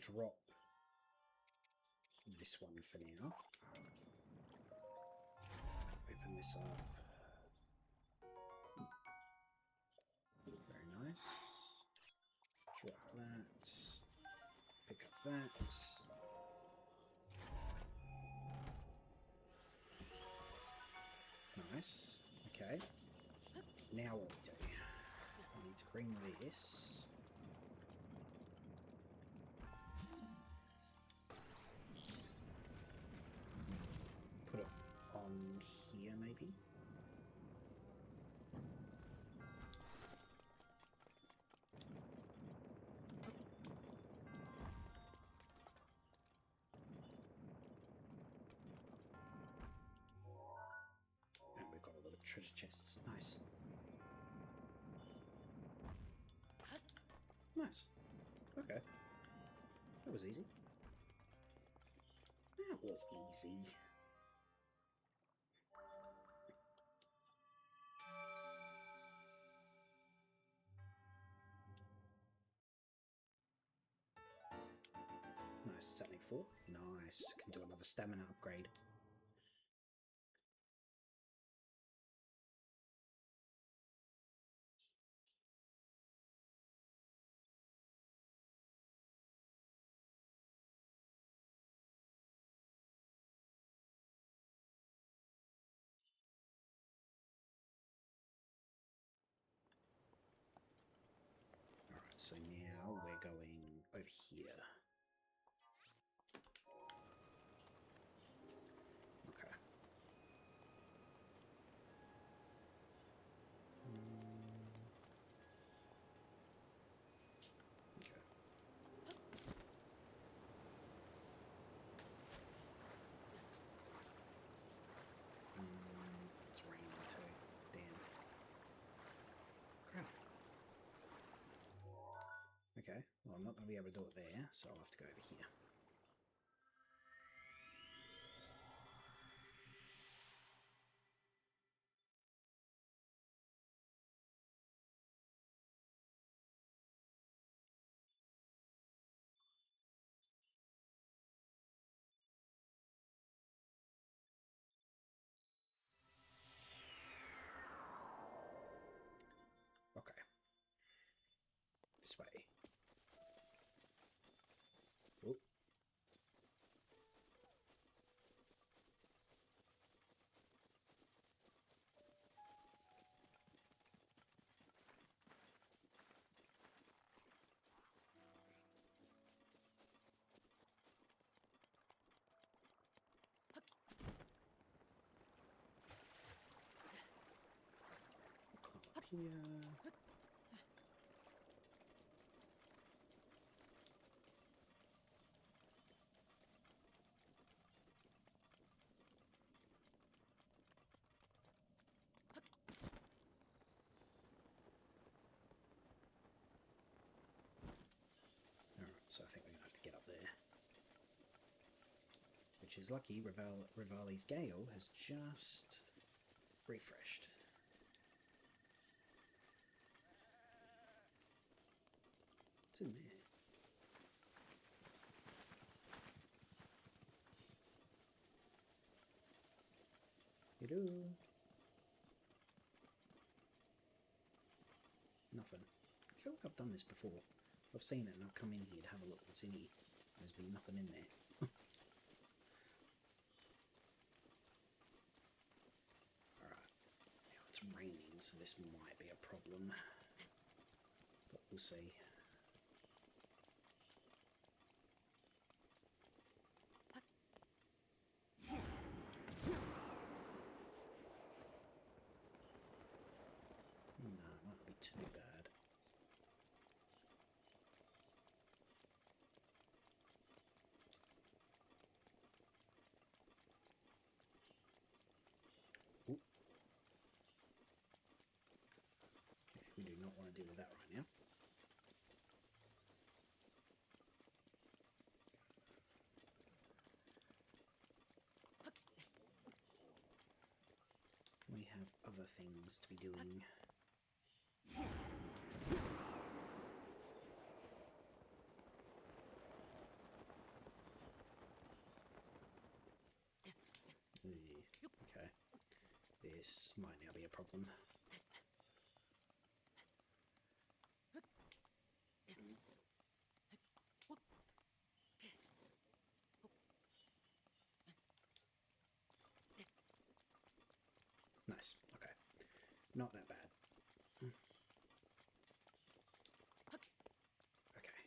S1: drop this one for now. Open this up. Very nice. Drop that. Pick up that. Nice. Okay. Now what we do? I need to bring this. Put it on here, maybe. And we've got a little treasure chests. Nice. Nice. Okay. That was easy. That was easy. Nice. Does that make 4? Nice. Can do another stamina upgrade. Alright, so now we're going over here. Okay. Okay. It's raining too. Damn. Crap. Okay, well I'm not going to be able to do it there, so I'll have to go over here. This way. Oh. Climb up here. So I think we're going to have to get up there. Which is lucky, Rivali's Gale has just refreshed. What's in there? Hello? Nothing. I feel like I've done this before. I've seen it and I've come in here to have a look what's in here. There's been nothing in there. Alright. Now it's raining, so this might be a problem. But we'll see. No, it might not be too bad. We do not want to deal with that right now. We have other things to be doing. Okay. This might now be a problem. Nice. Okay. Not that bad. Okay.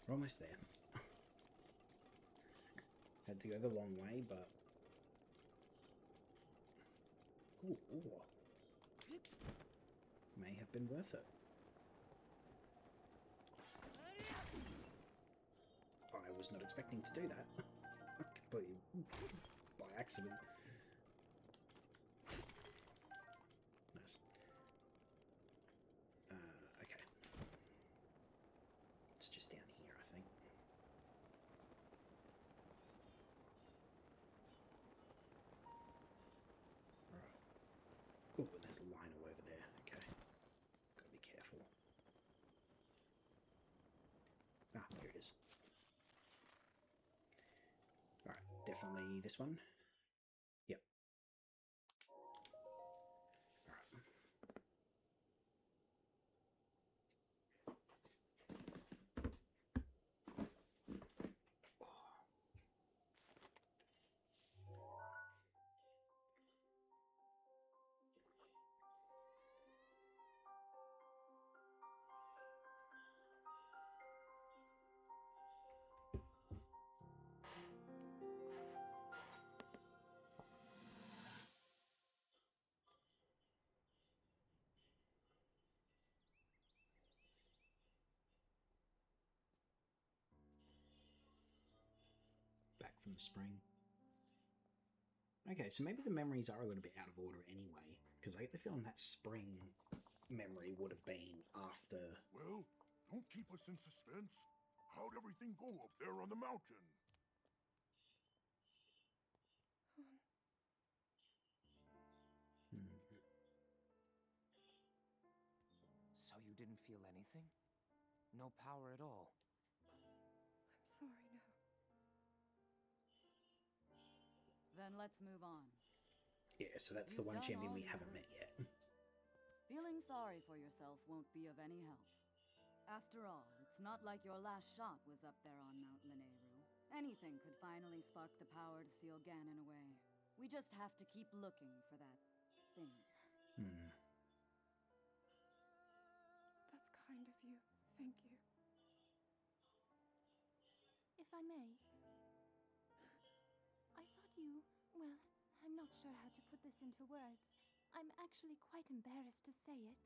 S1: We're almost there. Had to go the long way, but... Ooh. May have been worth it. I was not expecting to do that. Completely by accident. Nice. Okay. It's just down here, I think. Right. Oh, and there's a lino over there. Okay. Gotta be careful. Ah, here it is. Alright, definitely this one. Yep. Alright. Back from the spring. Okay, so maybe the memories are a little bit out of order anyway, because I get the feeling that spring memory would have been after...
S6: Well, don't keep us in suspense. How'd everything go up there on the mountain?
S4: So you didn't feel anything? No power at all?
S2: I'm sorry, no.
S5: Then let's move on.
S1: Yeah, so that's the
S5: You've
S1: one
S5: done
S1: champion
S5: all
S1: we
S5: you
S1: haven't
S5: could.
S1: met yet.
S5: Feeling sorry for yourself won't be of any help. After all, it's not like your last shot was up there on Mount Lineru. Anything could finally spark the power to seal Ganon away. We just have to keep looking for that thing.
S2: That's kind of you. Thank you.
S7: If I may, I thought you... Well, I'm not sure how to put this into words. I'm actually quite embarrassed to say it.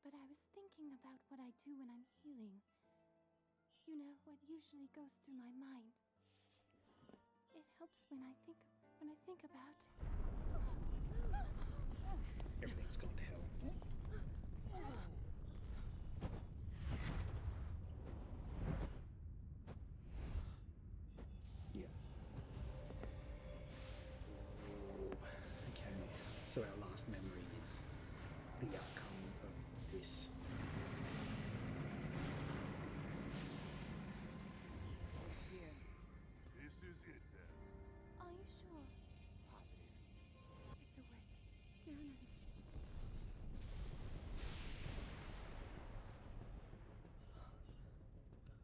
S7: But I was thinking about what I do when I'm healing. You know, what usually goes through my mind. It helps when I think about...
S1: Everything's gone to hell. Yeah. Okay, so our last memory is the outcome of this.
S5: It's here.
S6: This is it then.
S7: Are you sure?
S3: Positive.
S2: It's awake. Ganon.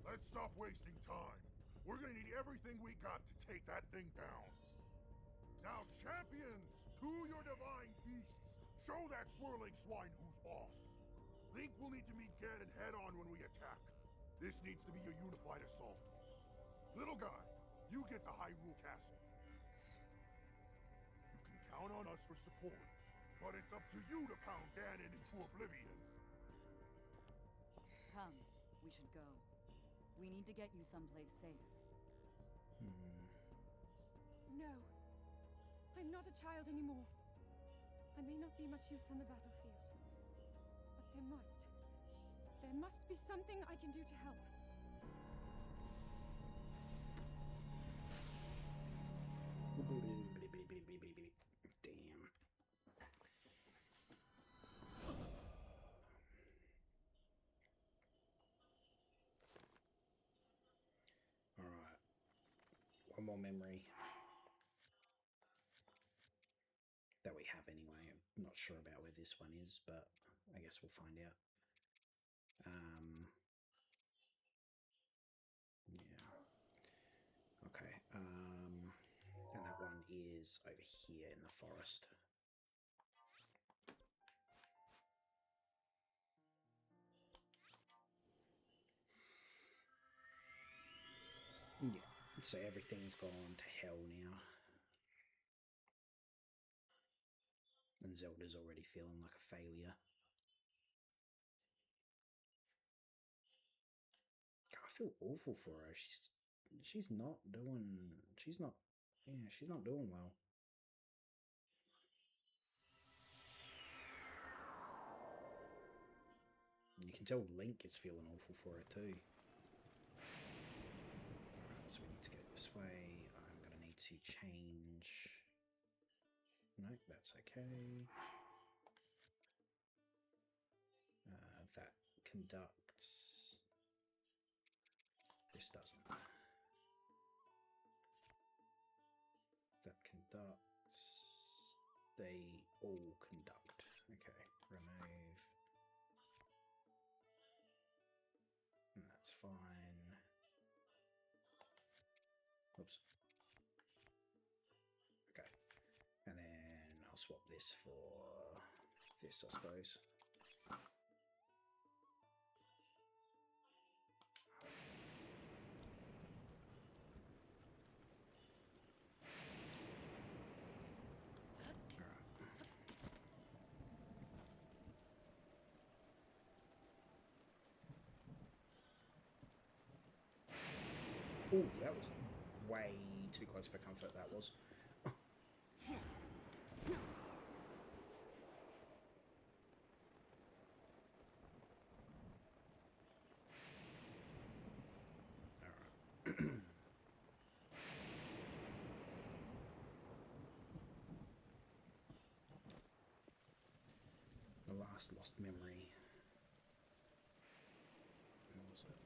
S6: Let's stop wasting time. We're gonna need everything we got to take that thing down. Now, champions, to your divine beasts, show that swirling swine who's boss. Link will need to meet Ganon head-on when we attack. This needs to be a unified assault. Little guy, you get to Hyrule Castle. You can count on us for support, but it's up to you to pound Ganon into oblivion.
S5: Come, we should go. We need to get you someplace safe.
S2: No. I'm not a child anymore. I may not be much use on the battlefield. But there must be something I can do to help.
S1: Damn. Alright. One more memory. That we have anyway. I'm not sure about where this one is, but I guess we'll find out. Yeah. Okay. And that one is over here in the forest. Yeah. So everything's gone to hell now. And Zelda's already feeling like a failure. I feel awful for her. She's not doing well. You can tell Link is feeling awful for her too. Alright, so we need to go this way. I'm gonna need to change. Nope, that's okay. That conducts. This doesn't. That conducts. They all conduct. Okay, remove. And that's fine. Oops. Okay. And then I'll swap this for this, I suppose. Oh, that was way too close for comfort, that was. Alright. The last lost memory. Where was it?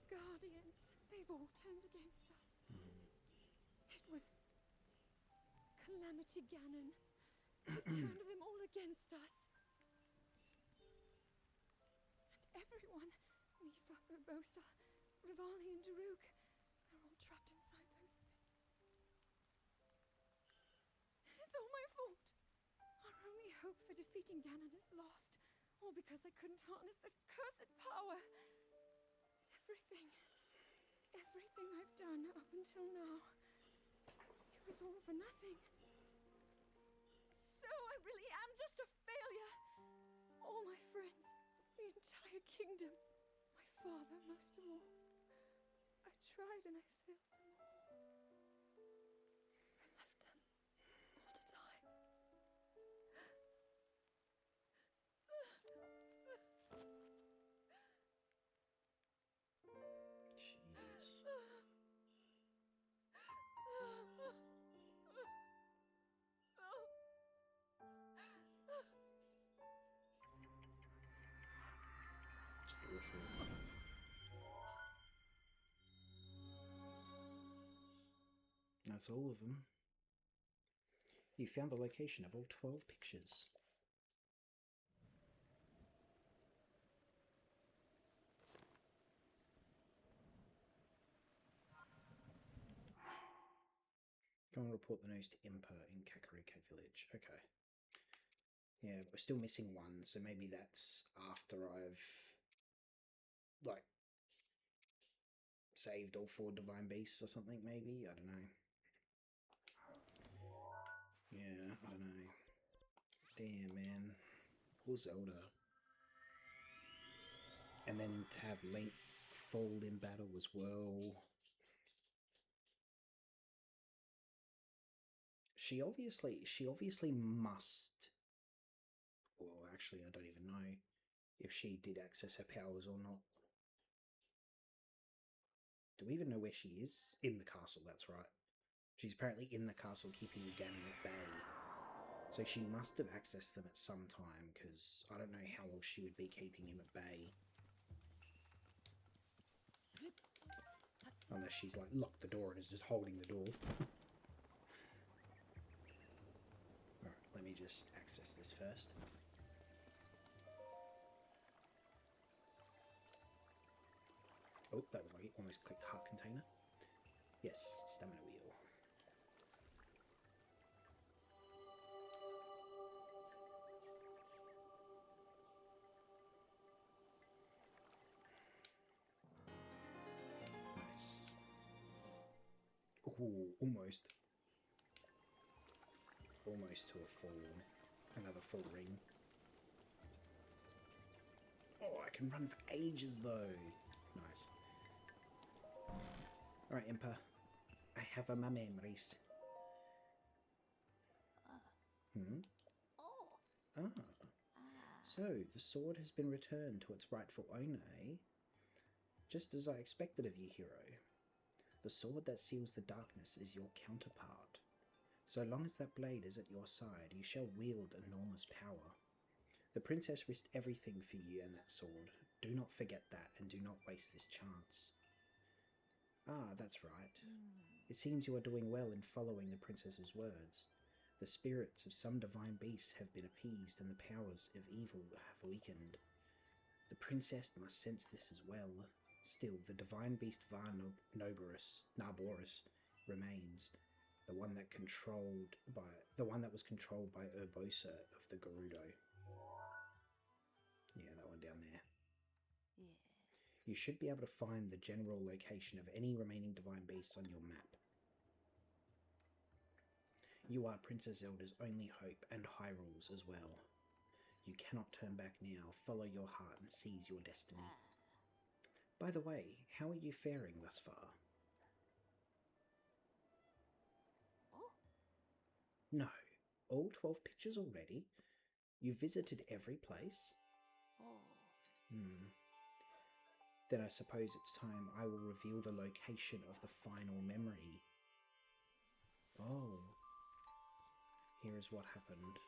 S2: guardians, they've all turned against us. It was Calamity Ganon. He turned them all against us. And everyone, Mifa, Urbosa, Rivali and Daruk, they're all trapped inside those things. It's all my fault. Our only hope for defeating Ganon is lost. All because I couldn't harness this cursed power. Everything I've done up until now, it was all for nothing. So I really am just a failure. All my friends, the entire kingdom, my father most of all. I tried and I failed them all. I left them all to die.
S1: Jeez. It's awful. That's all of them. You found the location of all 12 pictures. Go and report the news to Impa in Kakariko Village. Okay. Yeah, we're still missing one, so maybe that's after I've, like, saved all 4 Divine Beasts or something, maybe? I don't know. Yeah, I don't know. Damn, man. Poor Zelda. And then to have Link fall in battle as well. She obviously must... Well, actually, I don't even know if she did access her powers or not. Do we even know where she is? In the castle, that's right. She's apparently in the castle keeping Ganon at bay. So she must have accessed them at some time, because I don't know how else she would be keeping him at bay. Unless she's like locked the door and is just holding the door. Alright, let me just access this first. Oh, that was like it. Almost clicked heart container. Yes, stamina wheel. Nice. Ooh, almost. Almost to a full, another full ring. Oh, I can run for ages though. Nice. Alright, Impa. I have my memories. Ah. So, the sword has been returned to its rightful owner, eh? Just as I expected of you, hero. The sword that seals the darkness is your counterpart. So long as that blade is at your side, you shall wield enormous power. The princess risked everything for you and that sword. Do not forget that, and do not waste this chance. Ah, that's right. It seems you are doing well in following the princess's words. The spirits of some divine beasts have been appeased, and the powers of evil have weakened. The princess must sense this as well. Still, the divine beast Narborus remains, the one that was controlled by Urbosa of the Gerudo. Yeah, that one down there.
S5: Yeah.
S1: You should be able to find the general location of any remaining divine beasts on your map. You are Princess Zelda's only hope, and Hyrule's as well. You cannot turn back now. Follow your heart and seize your destiny. By the way, how are you faring thus far?
S5: Oh.
S1: No. All 12 pictures already? You visited every place?
S5: Oh.
S1: Then I suppose it's time I will reveal the location of the final memory. Oh. Here is what happened.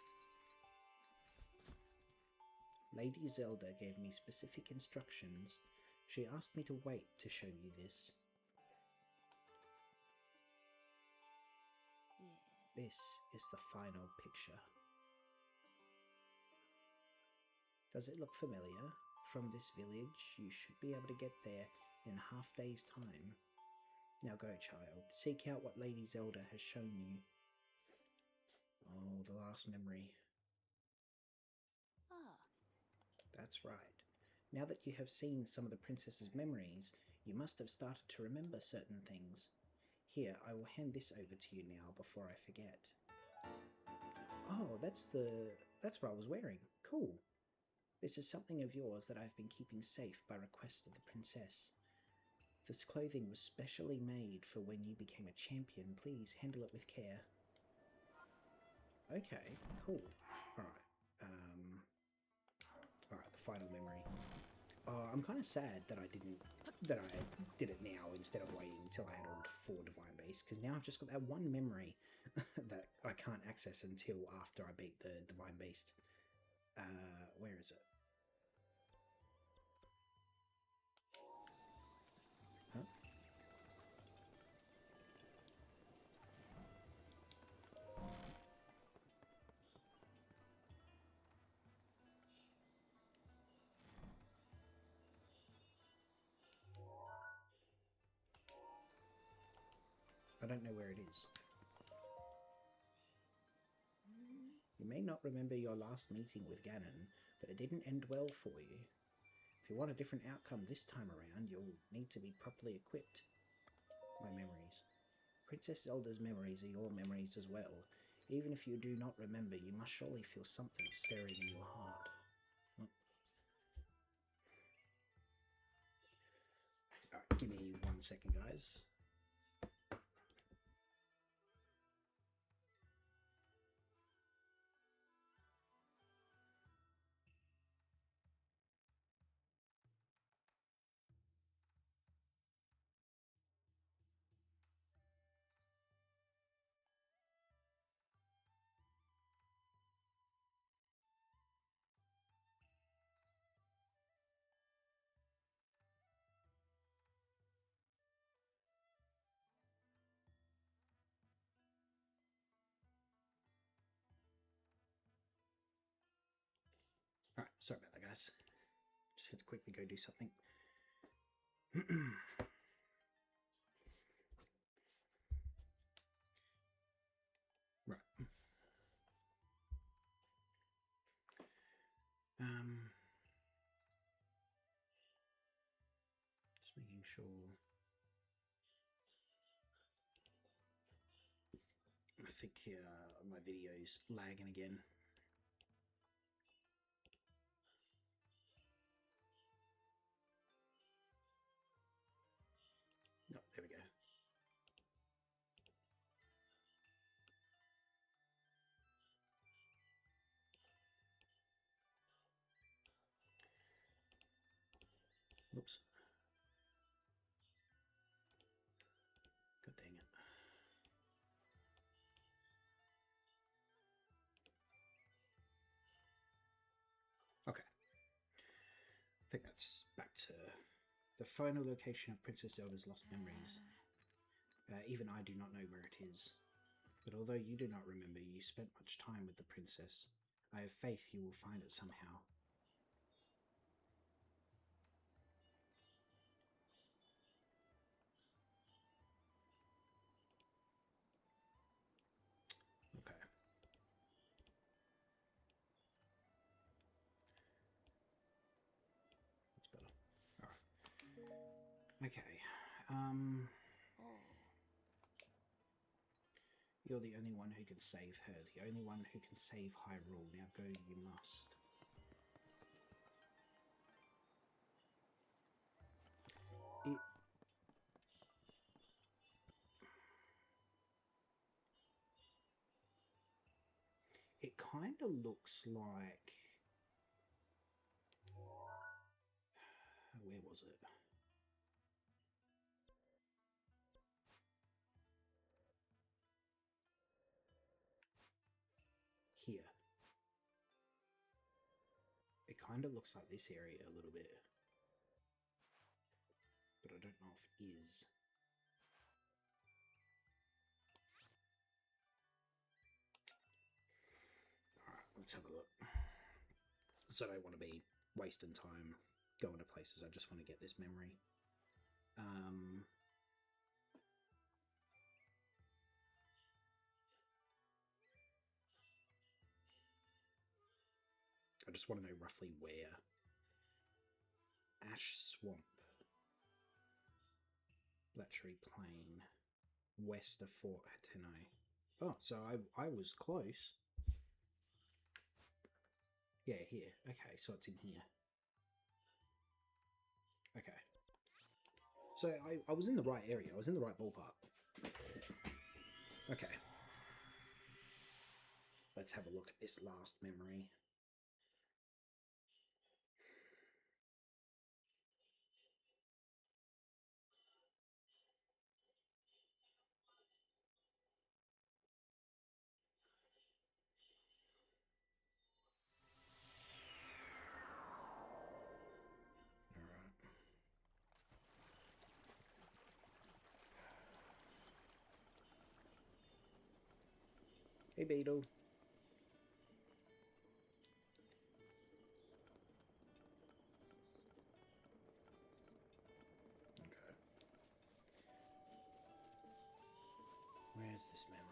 S1: Lady Zelda gave me specific instructions. She asked me to wait to show you this. This is the final picture. Does it look familiar? From this village, you should be able to get there in half day's time. Now go, child. Seek out what Lady Zelda has shown you. Oh, the last memory.
S7: Ah.
S1: That's right. Now that you have seen some of the princess's memories, you must have started to remember certain things. Here, I will hand this over to you now before I forget. Oh, that's what I was wearing. Cool. This is something of yours that I've been keeping safe by request of the princess. This clothing was specially made for when you became a champion. Please handle it with care. Okay, cool. Alright. Alright, the final memory. Oh, I'm kind of sad that I did it now instead of waiting until I had all 4 Divine Beasts, because now I've just got that one memory that I can't access until after I beat the Divine Beast. Where is it? Huh? I don't know where it is. You may not remember your last meeting with Ganon, but it didn't end well for you. If you want a different outcome this time around, you'll need to be properly equipped. My memories. Princess Zelda's memories are your memories as well. Even if you do not remember, you must surely feel something stirring in your heart. Alright, give me 1 second, guys. Alright, sorry about that, guys. Just had to quickly go do something. Right. Just making sure. I think my video's lagging again. No, there we go. Whoops. God dang it. Okay. I think that's back to the final location of Princess Zelda's lost memories. Even I do not know where it is. But although you do not remember, you spent much time with the princess. I have faith you will find it somehow. Okay. That's better. Alright. Okay. You're the only one who can save her. The only one who can save Hyrule. Now go, you must. It kind of looks like... Where was it? Here. It kind of looks like this area a little bit. but I don't know if is. Alright, let's have a look. So I don't want to be wasting time going to places. I just want to get this memory. I just want to know roughly where. Ash Swamp, Bletchley Plain, west of Fort Hateno. Oh, so I was close. Yeah, here. Okay, so it's in here. Okay. So I was in the right area. I was in the right ballpark. Okay. Let's have a look at this last memory. Hey, Beetle. Okay. Where's this memory?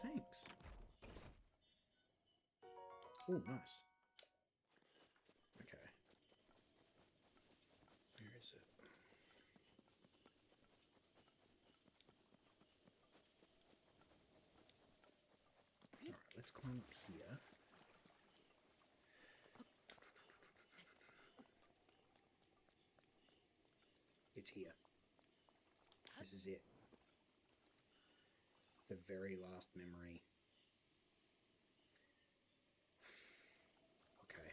S1: Thanks. Oh, nice. Okay. Where is it? Alright, let's climb up here. It's here. This is it. The very last memory. Okay.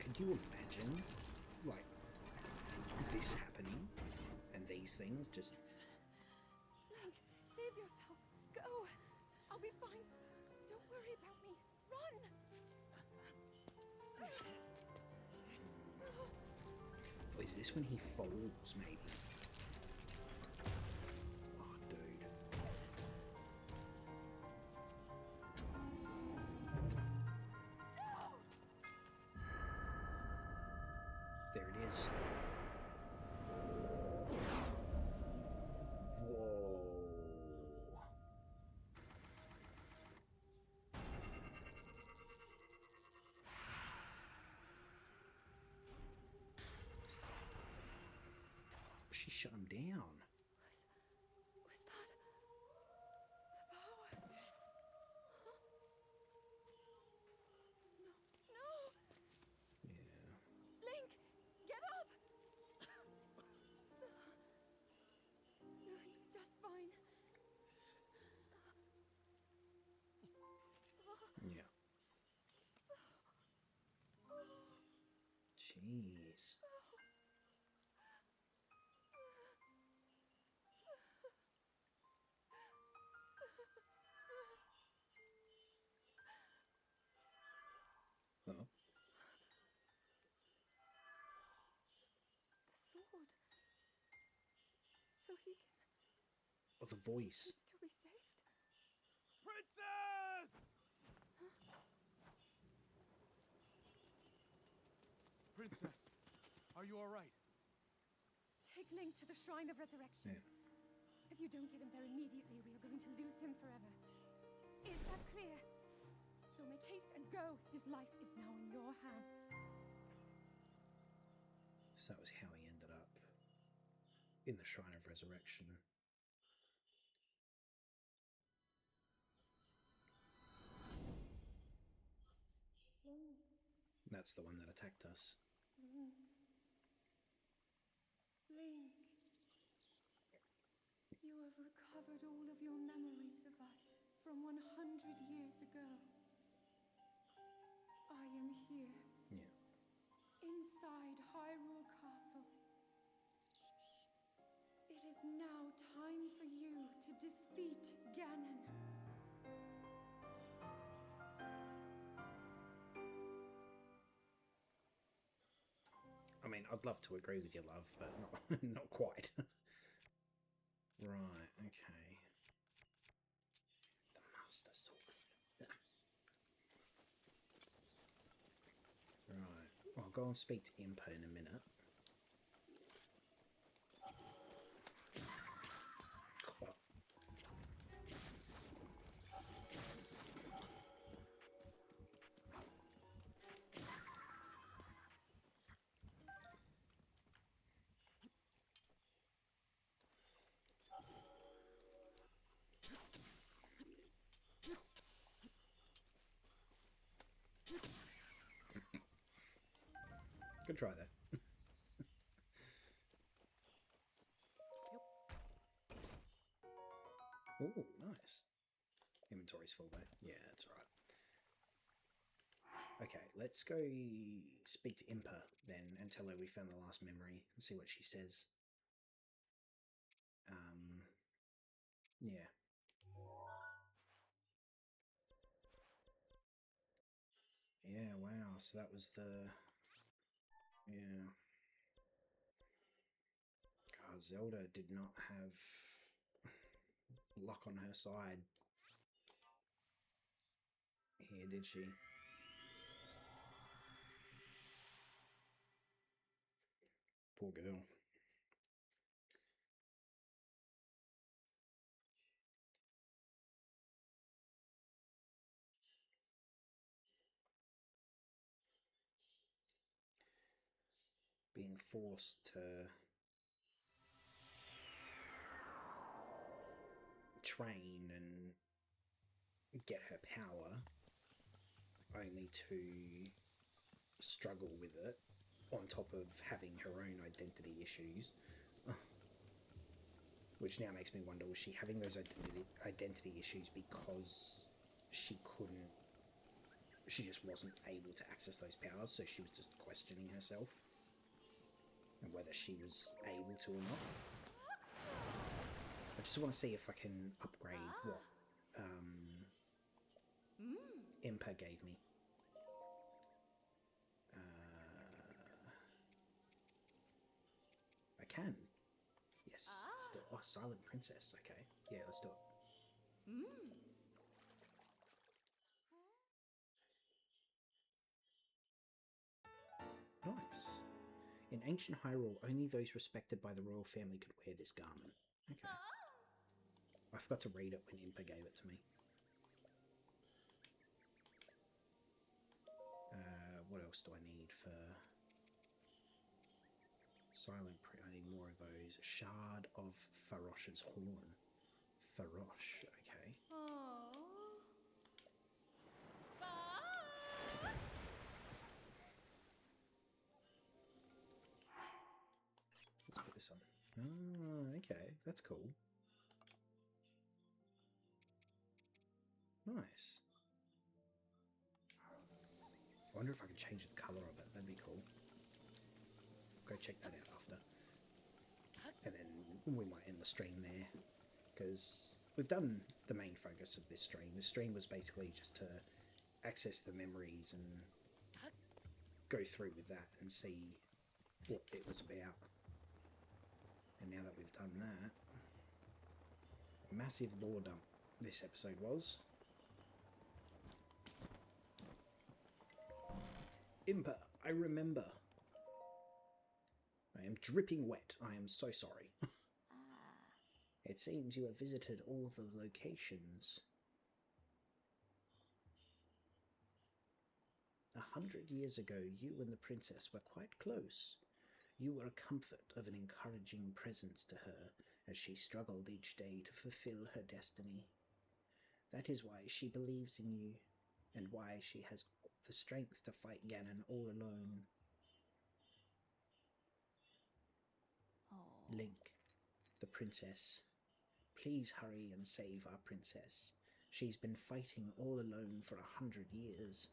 S1: Could you imagine, like, this happening and these things just...
S2: Link, save yourself. Go. I'll be fine. Don't worry about me. Run!
S1: Oh, is this when he falls, maybe? Oh, dude. There it is. Whoa. She shut him down.
S2: Was that the power? Huh? No.
S1: Yeah.
S2: Link, get up! You're just fine.
S1: Yeah. Jeez. Oh.
S2: The sword. So he can
S1: Oh, the voice.
S2: still be saved?
S3: Princess! Princess, are you all right?
S2: Take Link to the Shrine of Resurrection.
S1: Yeah.
S2: If you don't get him there immediately, we are going to lose him forever. Is that clear? So make haste and go. His life is now in your hands.
S1: So that was how he ended up in the Shrine of Resurrection. That's the one that attacked us.
S2: Link. You have recovered all of your memories of us from 100 years ago. I am here.
S1: Yeah.
S2: Inside Hyrule Castle. It is now time for you to defeat Ganon.
S1: I mean, I'd love to agree with your love, but not, not quite. Right, okay. The Master Sword. Right, I'll go and speak to Impa in a minute. Oh. Good try there. Oh, nice. Inventory's full though. Yeah, that's right. Okay, let's go speak to Impa then and tell her we found the last memory and see what she says. Yeah. Yeah, wow, so that was the... Yeah. God, Zelda did not have luck on her side here, did she? Poor girl. Being forced to train and get her power only to struggle with it on top of having her own identity issues, which now makes me wonder, was she having those identity issues because she just wasn't able to access those powers, so she was just questioning herself and whether she was able to or not? I just want to see if I can upgrade what Impa gave me. I can. Yes. Let's do it. Oh, Silent Princess. Okay. Yeah, let's do it. Nice. In ancient Hyrule, only those respected by the royal family could wear this garment. Okay. I forgot to read it when Impa gave it to me. What else do I need for Silent Princess? I need more of those. Shard of Farosh's horn. Farosh, okay. Let's put this on. Oh, okay. That's cool. Nice. I wonder if I can change the colour of it. That'd be cool. Go check that out after. And then we might end the stream there, because we've done the main focus of this stream. This stream was basically just to access the memories and go through with that and see what it was about. And now that we've done that, a massive lore dump this episode was. Impa, I remember. I am dripping wet. I am so sorry. It seems you have visited all the locations. 100 years ago, you and the princess were quite close. You were a comfort of an encouraging presence to her as she struggled each day to fulfill her destiny. That is why she believes in you, and why she has the strength to fight Ganon all alone.
S5: Oh.
S1: Link, the princess. Please hurry and save our princess. She's been fighting all alone for 100 years.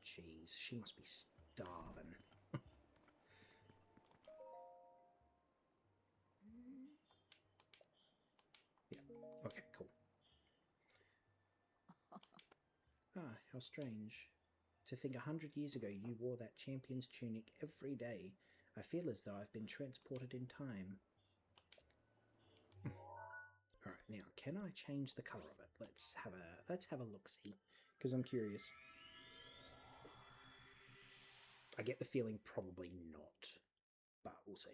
S1: Jeez, she must be starving. Yeah, okay, cool. Ah, how strange. To think 100 years ago you wore that champion's tunic every day. I feel as though I've been transported in time. Alright, now can I change the colour of it? Let's have a look-see, because I'm curious. I get the feeling probably not, but we'll see.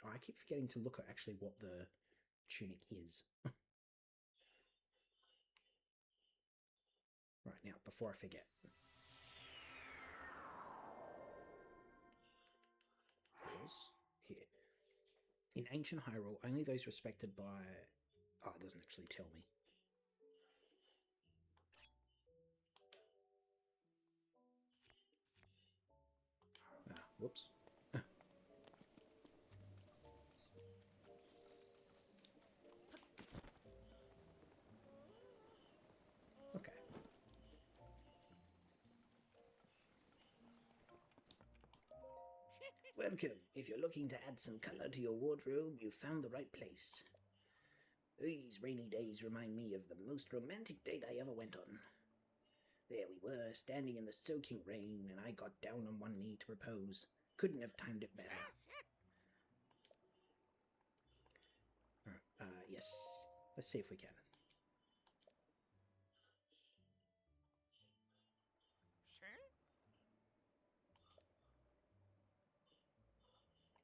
S1: Oh, I keep forgetting to look at actually what the tunic is. Right, now, before I forget. Here. In ancient Hyrule, only those respected by... Oh, it doesn't actually tell me. Ah, whoops. Okay. Welcome. If you're looking to add some colour to your wardrobe, you've found the right place. These rainy days remind me of the most romantic date I ever went on. There we were, standing in the soaking rain, and I got down on one knee to propose. Couldn't have timed it better. Alright, yes. Let's see if we can.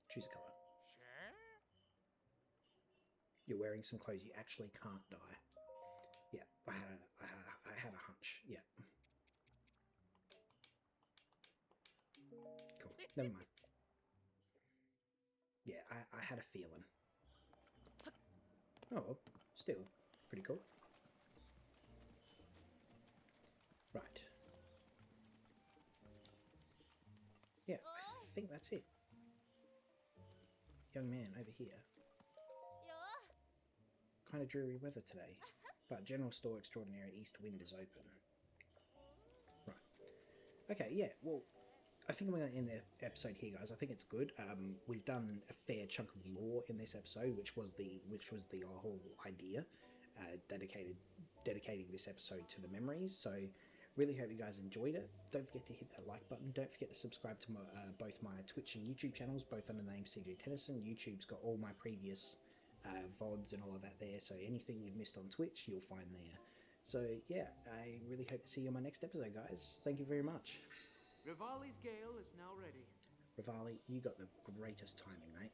S1: Choose a colour. You're wearing some clothes you actually can't dye. Yeah, I had a hunch. Yeah. Cool. Never mind. Yeah, I had a feeling. Oh, well, still pretty cool. Right. Yeah, I think that's it. Young man over here. Kind of dreary weather today, but general store extraordinary East Wind is open. Right. Okay, yeah, well, I think I'm going to end the episode here, guys. I think it's good. We've done a fair chunk of lore in this episode, which was the whole idea, dedicating this episode to the memories. So, really hope you guys enjoyed it. Don't forget to hit that like button. Don't forget to subscribe to both my Twitch and YouTube channels, both under the name CJ Tennyson. YouTube's got all my previous VODs and all of that there. So anything you've missed on Twitch, you'll find there. So yeah, I really hope to see you on my next episode, guys. Thank you very much.
S4: Rivali's gale is now ready.
S1: Rivali, you got the greatest timing, mate.